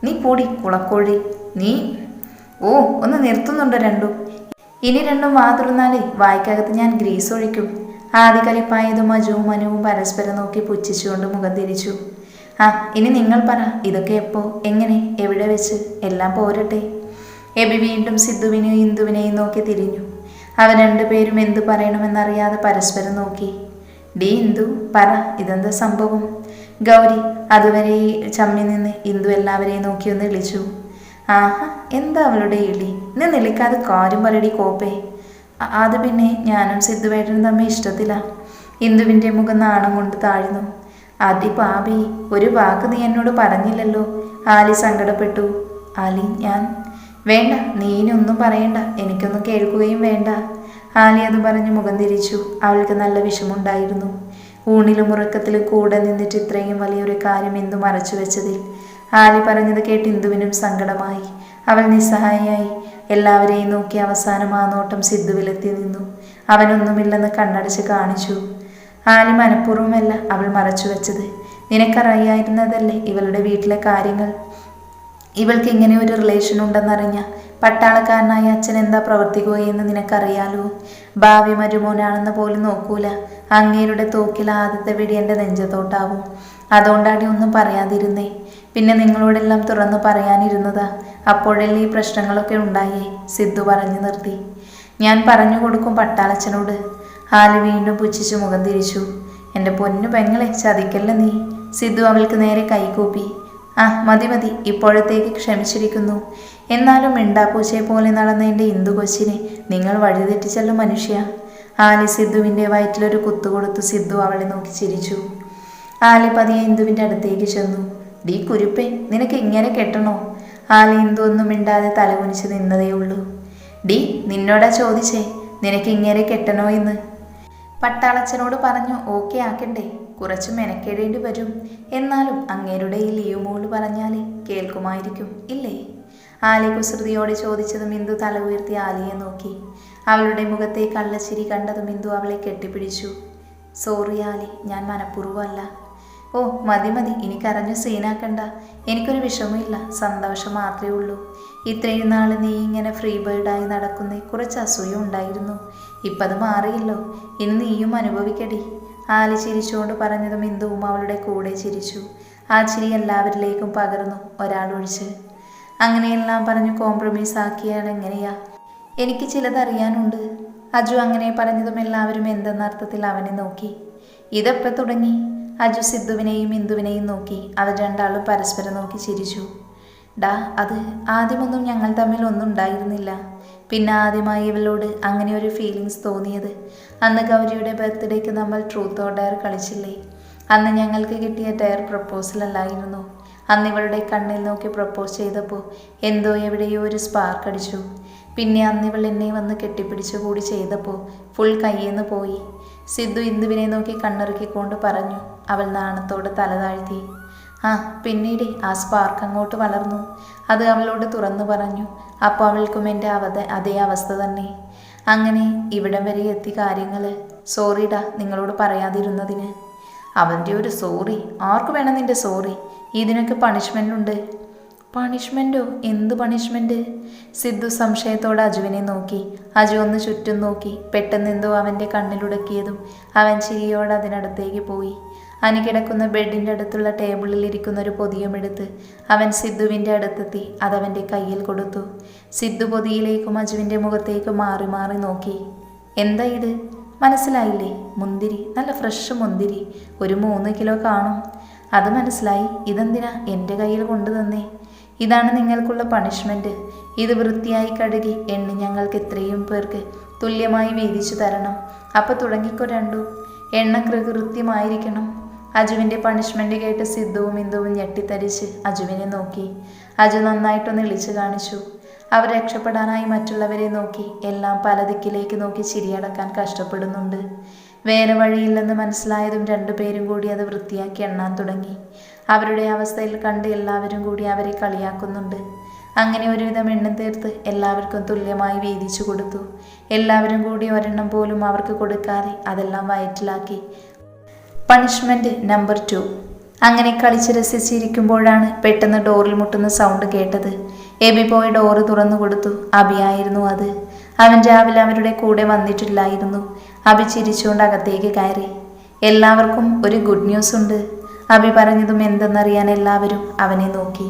നീ പോടി കുളക്കോഴി, നീ ഓ ഒന്ന് നിർത്തുന്നുണ്ടോ രണ്ടും? ഇനി രണ്ടും വാതുറന്നാലേ വായ്ക്കകത്ത് ഞാൻ ഗ്രീസ് ഒഴിക്കും. ആദ്യ കലിപ്പായതും അജുവും മനുവും പരസ്പരം നോക്കി പുച്ഛിച്ചുകൊണ്ട് മുഖം തിരിച്ചു. ആ ഇനി നിങ്ങൾ പറ, ഇതൊക്കെ എപ്പോ, എങ്ങനെ, എവിടെ വെച്ച്? എല്ലാം പോരട്ടെ. എബി വീണ്ടും സിദ്ധുവിനെയും ഇന്ദുവിനെയും നോക്കി തിരിഞ്ഞു. അവർ 2 പേരും എന്തു പറയണമെന്നറിയാതെ പരസ്പരം നോക്കി. ഡി ഇന്ദു പറ, ഇതെന്താ സംഭവം? ഗൗരി അതുവരെ ചമ്മി നിന്ന് ഇന്ദു എല്ലാവരെയും നോക്കി ഒന്ന് വിളിച്ചു. ആഹാ എന്താ അവളുടെ ഇളി? ഇന്ന് നിളിക്കാതെ കാര്യം പറയടി കോപ്പേ. അത് പിന്നെ ഞാനും സിദ്ധുവേട്ടനും തമ്മിൽ ഇഷ്ടത്തില്ല. ഇന്ദുവിൻ്റെ മുഖം നാണം കൊണ്ട് താഴ്ന്നു. അതി പാപി, ഒരു വാക്ക് നീ എന്നോട് പറഞ്ഞില്ലല്ലോ. ആലി സങ്കടപ്പെട്ടു. ആലി ഞാൻ വേണ്ട, നീ ഇനിയൊന്നും പറയണ്ട, എനിക്കൊന്നും കേൾക്കുകയും വേണ്ട. ആലി അത് പറഞ്ഞ് മുഖം തിരിച്ചു. അവൾക്ക് നല്ല വിഷമുണ്ടായിരുന്നു. ഊണിലും ഉറക്കത്തിലും കൂടെ നിന്നിട്ട് ഇത്രയും വലിയൊരു കാര്യം ഇന്ദു മറച്ചു വെച്ചതിൽ. ആലി പറഞ്ഞത് കേട്ട് ഇന്ദുവിനും സങ്കടമായി. അവൾ നിസ്സഹായയായി എല്ലാവരെയും നോക്കി അവസാനം ആ നോട്ടം സിദ്ധുവിലെത്തി നിന്നു. അവനൊന്നുമില്ലെന്ന് കണ്ണടച്ച് കാണിച്ചു. ആലി മനഃപൂർവ്വമല്ല അവൾ മറച്ചു വെച്ചത്. നിനക്കറിയായിരുന്നതല്ലേ ഇവളുടെ വീട്ടിലെ കാര്യങ്ങൾ. ഇവൾക്ക് ഇങ്ങനെ ഒരു റിലേഷൻ ഉണ്ടെന്നറിഞ്ഞ പട്ടാളക്കാരനായ അച്ഛൻ എന്താ പ്രവർത്തിക്കുകയെന്ന് നിനക്കറിയാലോ. ഭാവി മരുമോനാണെന്ന് പോലും നോക്കൂല. അങ്ങേരുടെ തോക്കിൽ ആദ്യത്തെ വെടി എൻ്റെ നെഞ്ചത്തോട്ടാവും. അതുകൊണ്ടാണ് ഒന്നും പറയാതിരുന്നേ. പിന്നെ നിങ്ങളോടെല്ലാം തുറന്നു പറയാനിരുന്നതാ. അപ്പോഴല്ലേ ഈ പ്രശ്നങ്ങളൊക്കെ ഉണ്ടായേ. സിദ്ധു പറഞ്ഞു നിർത്തി. ഞാൻ പറഞ്ഞു കൊടുക്കും പട്ടാളച്ചനോട്. ആലി വീണ്ടും പുച്ഛിച്ചു മുഖം തിരിച്ചു. എൻ്റെ പൊന്നു പെങ്ങളെ ചതിക്കല്ല നീ. സിദ്ധു അവൾക്ക് നേരെ കൈകൂപ്പി. ആ മതി, ഇപ്പോഴത്തേക്ക് ക്ഷമിച്ചിരിക്കുന്നു. എന്നാലും മിണ്ടാപ്പൂച്ചയെ പോലെ നടന്ന എൻ്റെ ഇന്ദു കൊച്ചിനെ നിങ്ങൾ വഴിതെറ്റിച്ചല്ലോ മനുഷ്യ. ആലി സിദ്ധുവിൻ്റെ വയറ്റിലൊരു കുത്തുകൊടുത്തു. സിദ്ധു അവളെ നോക്കി ചിരിച്ചു. ആലി പതിയെ ഇന്ദുവിൻ്റെ അടുത്തേക്ക് ചെന്നു. ഡീ കുരുപ്പേ, നിനക്ക് ഇങ്ങനെ കെട്ടണോ? ആലി ഇന്ദു ഒന്നും മിണ്ടാതെ തലകുനിച്ച് നിന്നതേ ഉള്ളൂ. ഡി നിന്നോടാ ചോദിച്ചേ, നിനക്ക് ഇങ്ങനെ കെട്ടണോ എന്ന്. പട്ടാളച്ചനോട് പറഞ്ഞു ഓക്കെ ആക്കണ്ടേ? കുറച്ച് മെനക്കേടേണ്ടി വരും. എന്നാലും അങ്ങേരുടെ ഈ ലീവ് മോള് പറഞ്ഞാൽ കേൾക്കുമായിരിക്കും ഇല്ലേ? ആലി കുസൃതിയോടെ ചോദിച്ചതും ഇന്ദു തല ഉയർത്തി ആലിയെ നോക്കി. അവളുടെ മുഖത്തെ കള്ളച്ചിരി കണ്ടതും ഇന്ദു അവളെ കെട്ടിപ്പിടിച്ചു. സോറി ആലി, ഞാൻ മനഃപൂർവ്വമല്ല. ഓ മതി മതി, ഇനി കരഞ്ഞു സീനാക്കണ്ട. എനിക്കൊരു വിഷമമില്ല, സന്തോഷം മാത്രമേ ഉള്ളൂ. ഇത്രയും നാൾ നീ ഇങ്ങനെ ഫ്രീ ബേർഡായി നടക്കുന്ന കുറച്ച് അസൂയ ഉണ്ടായിരുന്നു. ഇപ്പം അത് മാറിയല്ലോ, ഇനി നീയും അനുഭവിക്കടി. ആലി ചിരിച്ചുകൊണ്ട് പറഞ്ഞതും ഇന്ദുവും അവളുടെ കൂടെ ചിരിച്ചു. ആ ചിരി എല്ലാവരിലേക്കും പകർന്നു, ഒരാളൊഴിച്ച്. അങ്ങനെയെല്ലാം പറഞ്ഞു കോംപ്രമൈസ് ആക്കിയാൽ എങ്ങനെയാ? എനിക്ക് ചിലതറിയാനുണ്ട്. അജു അങ്ങനെ പറഞ്ഞതും എല്ലാവരും എന്തെന്നർത്ഥത്തിൽ അവനെ നോക്കി. ഇതെപ്പോൾ തുടങ്ങി? അജു സിദ്ധുവിനെയും ഇന്ദുവിനെയും നോക്കി. അവർ രണ്ടാളും പരസ്പരം നോക്കി ചിരിച്ചു. ഡാ, അത് ആദ്യമൊന്നും ഞങ്ങൾ തമ്മിൽ ഒന്നും ഉണ്ടായിരുന്നില്ല. പിന്നെ ആദ്യമായി ഇവളോട് അങ്ങനെ ഒരു ഫീലിങ്സ് തോന്നിയത് അന്ന് ഗൗരിയുടെ ബർത്ത്ഡേക്ക് നമ്മൾ ട്രൂത്ത് ഓർ ഡെയർ കളിച്ചില്ലേ? അന്ന് ഞങ്ങൾക്ക് കിട്ടിയ ഡെയർ പ്രപ്പോസൽ അല്ലായിരുന്നു. അന്ന് ഇവളുടെ കണ്ണിൽ നോക്കി പ്രപ്പോസ് ചെയ്തപ്പോൾ എന്തോ എവിടെയോ ഒരു സ്പാർക്ക് അടിച്ചു. പിന്നെ അന്ന് ഇവൾ എന്നെ വന്ന് കെട്ടിപ്പിടിച്ചു കൂടി ചെയ്തപ്പോൾ ഫുൾ കയ്യെന്ന് പോയി. സിദ്ധു ഇന്ദുവിനെ നോക്കി കണ്ണിറുക്കിക്കൊണ്ട് പറഞ്ഞു. അവൾ നാണത്തോടെ തല താഴ്ത്തി. ആ പിന്നീട് ആ സ്പാർക്ക് അങ്ങോട്ട് വളർന്നു. അത് അവളോട് തുറന്നു പറഞ്ഞു. അപ്പോൾ അവൾക്കും എൻ്റെ അതേ അവസ്ഥ തന്നെ. അങ്ങനെ ഇവിടം വരെ എത്തി കാര്യങ്ങൾ. സോറിടാ നിങ്ങളോട് പറയാതിരുന്നതിന്. അവൻ്റെ ഒരു സോറി? ആർക്ക് വേണം നിൻ്റെ സോറി? ഇതിനൊക്കെ പണിഷ്മെൻ്റ് ഉണ്ട്. പണിഷ്മെൻറ്റോ? എന്ത് പണിഷ്മെൻറ്റ്? സിദ്ധു സംശയത്തോടെ അജുവിനെ നോക്കി. അജു ഒന്ന് ചുറ്റും നോക്കി. പെട്ടെന്നെന്തോ അവൻ്റെ കണ്ണിലുടക്കിയതും അവൻ ചിരിയോടെ അതിനടുത്തേക്ക് പോയി. അനി കിടക്കുന്ന ബെഡിൻ്റെ അടുത്തുള്ള ടേബിളിൽ ഇരിക്കുന്ന ഒരു പൊതിയുമെടുത്ത് അവൻ സിദ്ധുവിൻ്റെ അടുത്തെത്തി അതവൻ്റെ കയ്യിൽ കൊടുത്തു. സിദ്ധു പൊതിയിലേക്കും അജുവിൻ്റെ മുഖത്തേക്കും മാറി മാറി നോക്കി. എന്താ ഇത്? മനസ്സിലായില്ലേ? മുന്തിരി, നല്ല ഫ്രഷ് മുന്തിരി. ഒരു 3 കിലോ കാണും. അത് മനസ്സിലായി. ഇതെന്തിനാ എൻ്റെ കയ്യിൽ കൊണ്ടുതന്നേ? ഇതാണ് നിങ്ങൾക്കുള്ള പണിഷ്മെൻറ്റ്. ഇത് വൃത്തിയായി കഴുകി എണ്ണി ഞങ്ങൾക്ക് ഇത്രയും പേർക്ക് തുല്യമായി വീതിച്ചു തരണം. അപ്പം തുടങ്ങിക്കോ രണ്ടും. എണ്ണ കൃത്യമായിരിക്കണം. അജുവിൻ്റെ പണിഷ്മെൻറ്റ് കേട്ട് സിദ്ധുവും ഇന്ദുവും ഞെട്ടിത്തരിച്ച് അജുവിനെ നോക്കി. അജു നന്നായിട്ടൊന്ന് ഇളിച്ചു കാണിച്ചു. അവർ രക്ഷപ്പെടാനായി മറ്റുള്ളവരെ നോക്കി. എല്ലാം പല ദിക്കിലേക്ക് നോക്കി ചിരിയടക്കാൻ കഷ്ടപ്പെടുന്നുണ്ട്. വേറെ വഴിയില്ലെന്ന് മനസ്സിലായതും രണ്ടുപേരും കൂടി അത് വൃത്തിയാക്കി എണ്ണാൻ തുടങ്ങി. അവരുടെ അവസ്ഥയിൽ കണ്ട് എല്ലാവരും കൂടി അവരെ കളിയാക്കുന്നുണ്ട്. അങ്ങനെ ഒരുവിധം എണ്ണം തീർത്ത് എല്ലാവർക്കും തുല്യമായി വീതിച്ചു കൊടുത്തു. എല്ലാവരും കൂടി ഒരെണ്ണം പോലും അവർക്ക് കൊടുക്കാതെ അതെല്ലാം വയറ്റിലാക്കി. Punishment number 2. അങ്ങനെ കളിച്ച് രസിച്ചിരിക്കുമ്പോഴാണ് പെട്ടെന്ന് ഡോറിൽ മുട്ടുന്ന സൗണ്ട് കേട്ടത്. എബി പോയി ഡോറ് തുറന്നു കൊടുത്തു. അബിയായിരുന്നു അത്. അവൻ രാവിലെ അവരുടെ കൂടെ വന്നിട്ടില്ലായിരുന്നു. അബി ചിരിച്ചുകൊണ്ട് അകത്തേക്ക് കയറി. എല്ലാവർക്കും ഒരു ഗുഡ് ന്യൂസ് ഉണ്ട്. അബി പറഞ്ഞതും എന്തെന്നറിയാൻ എല്ലാവരും അവനെ നോക്കി.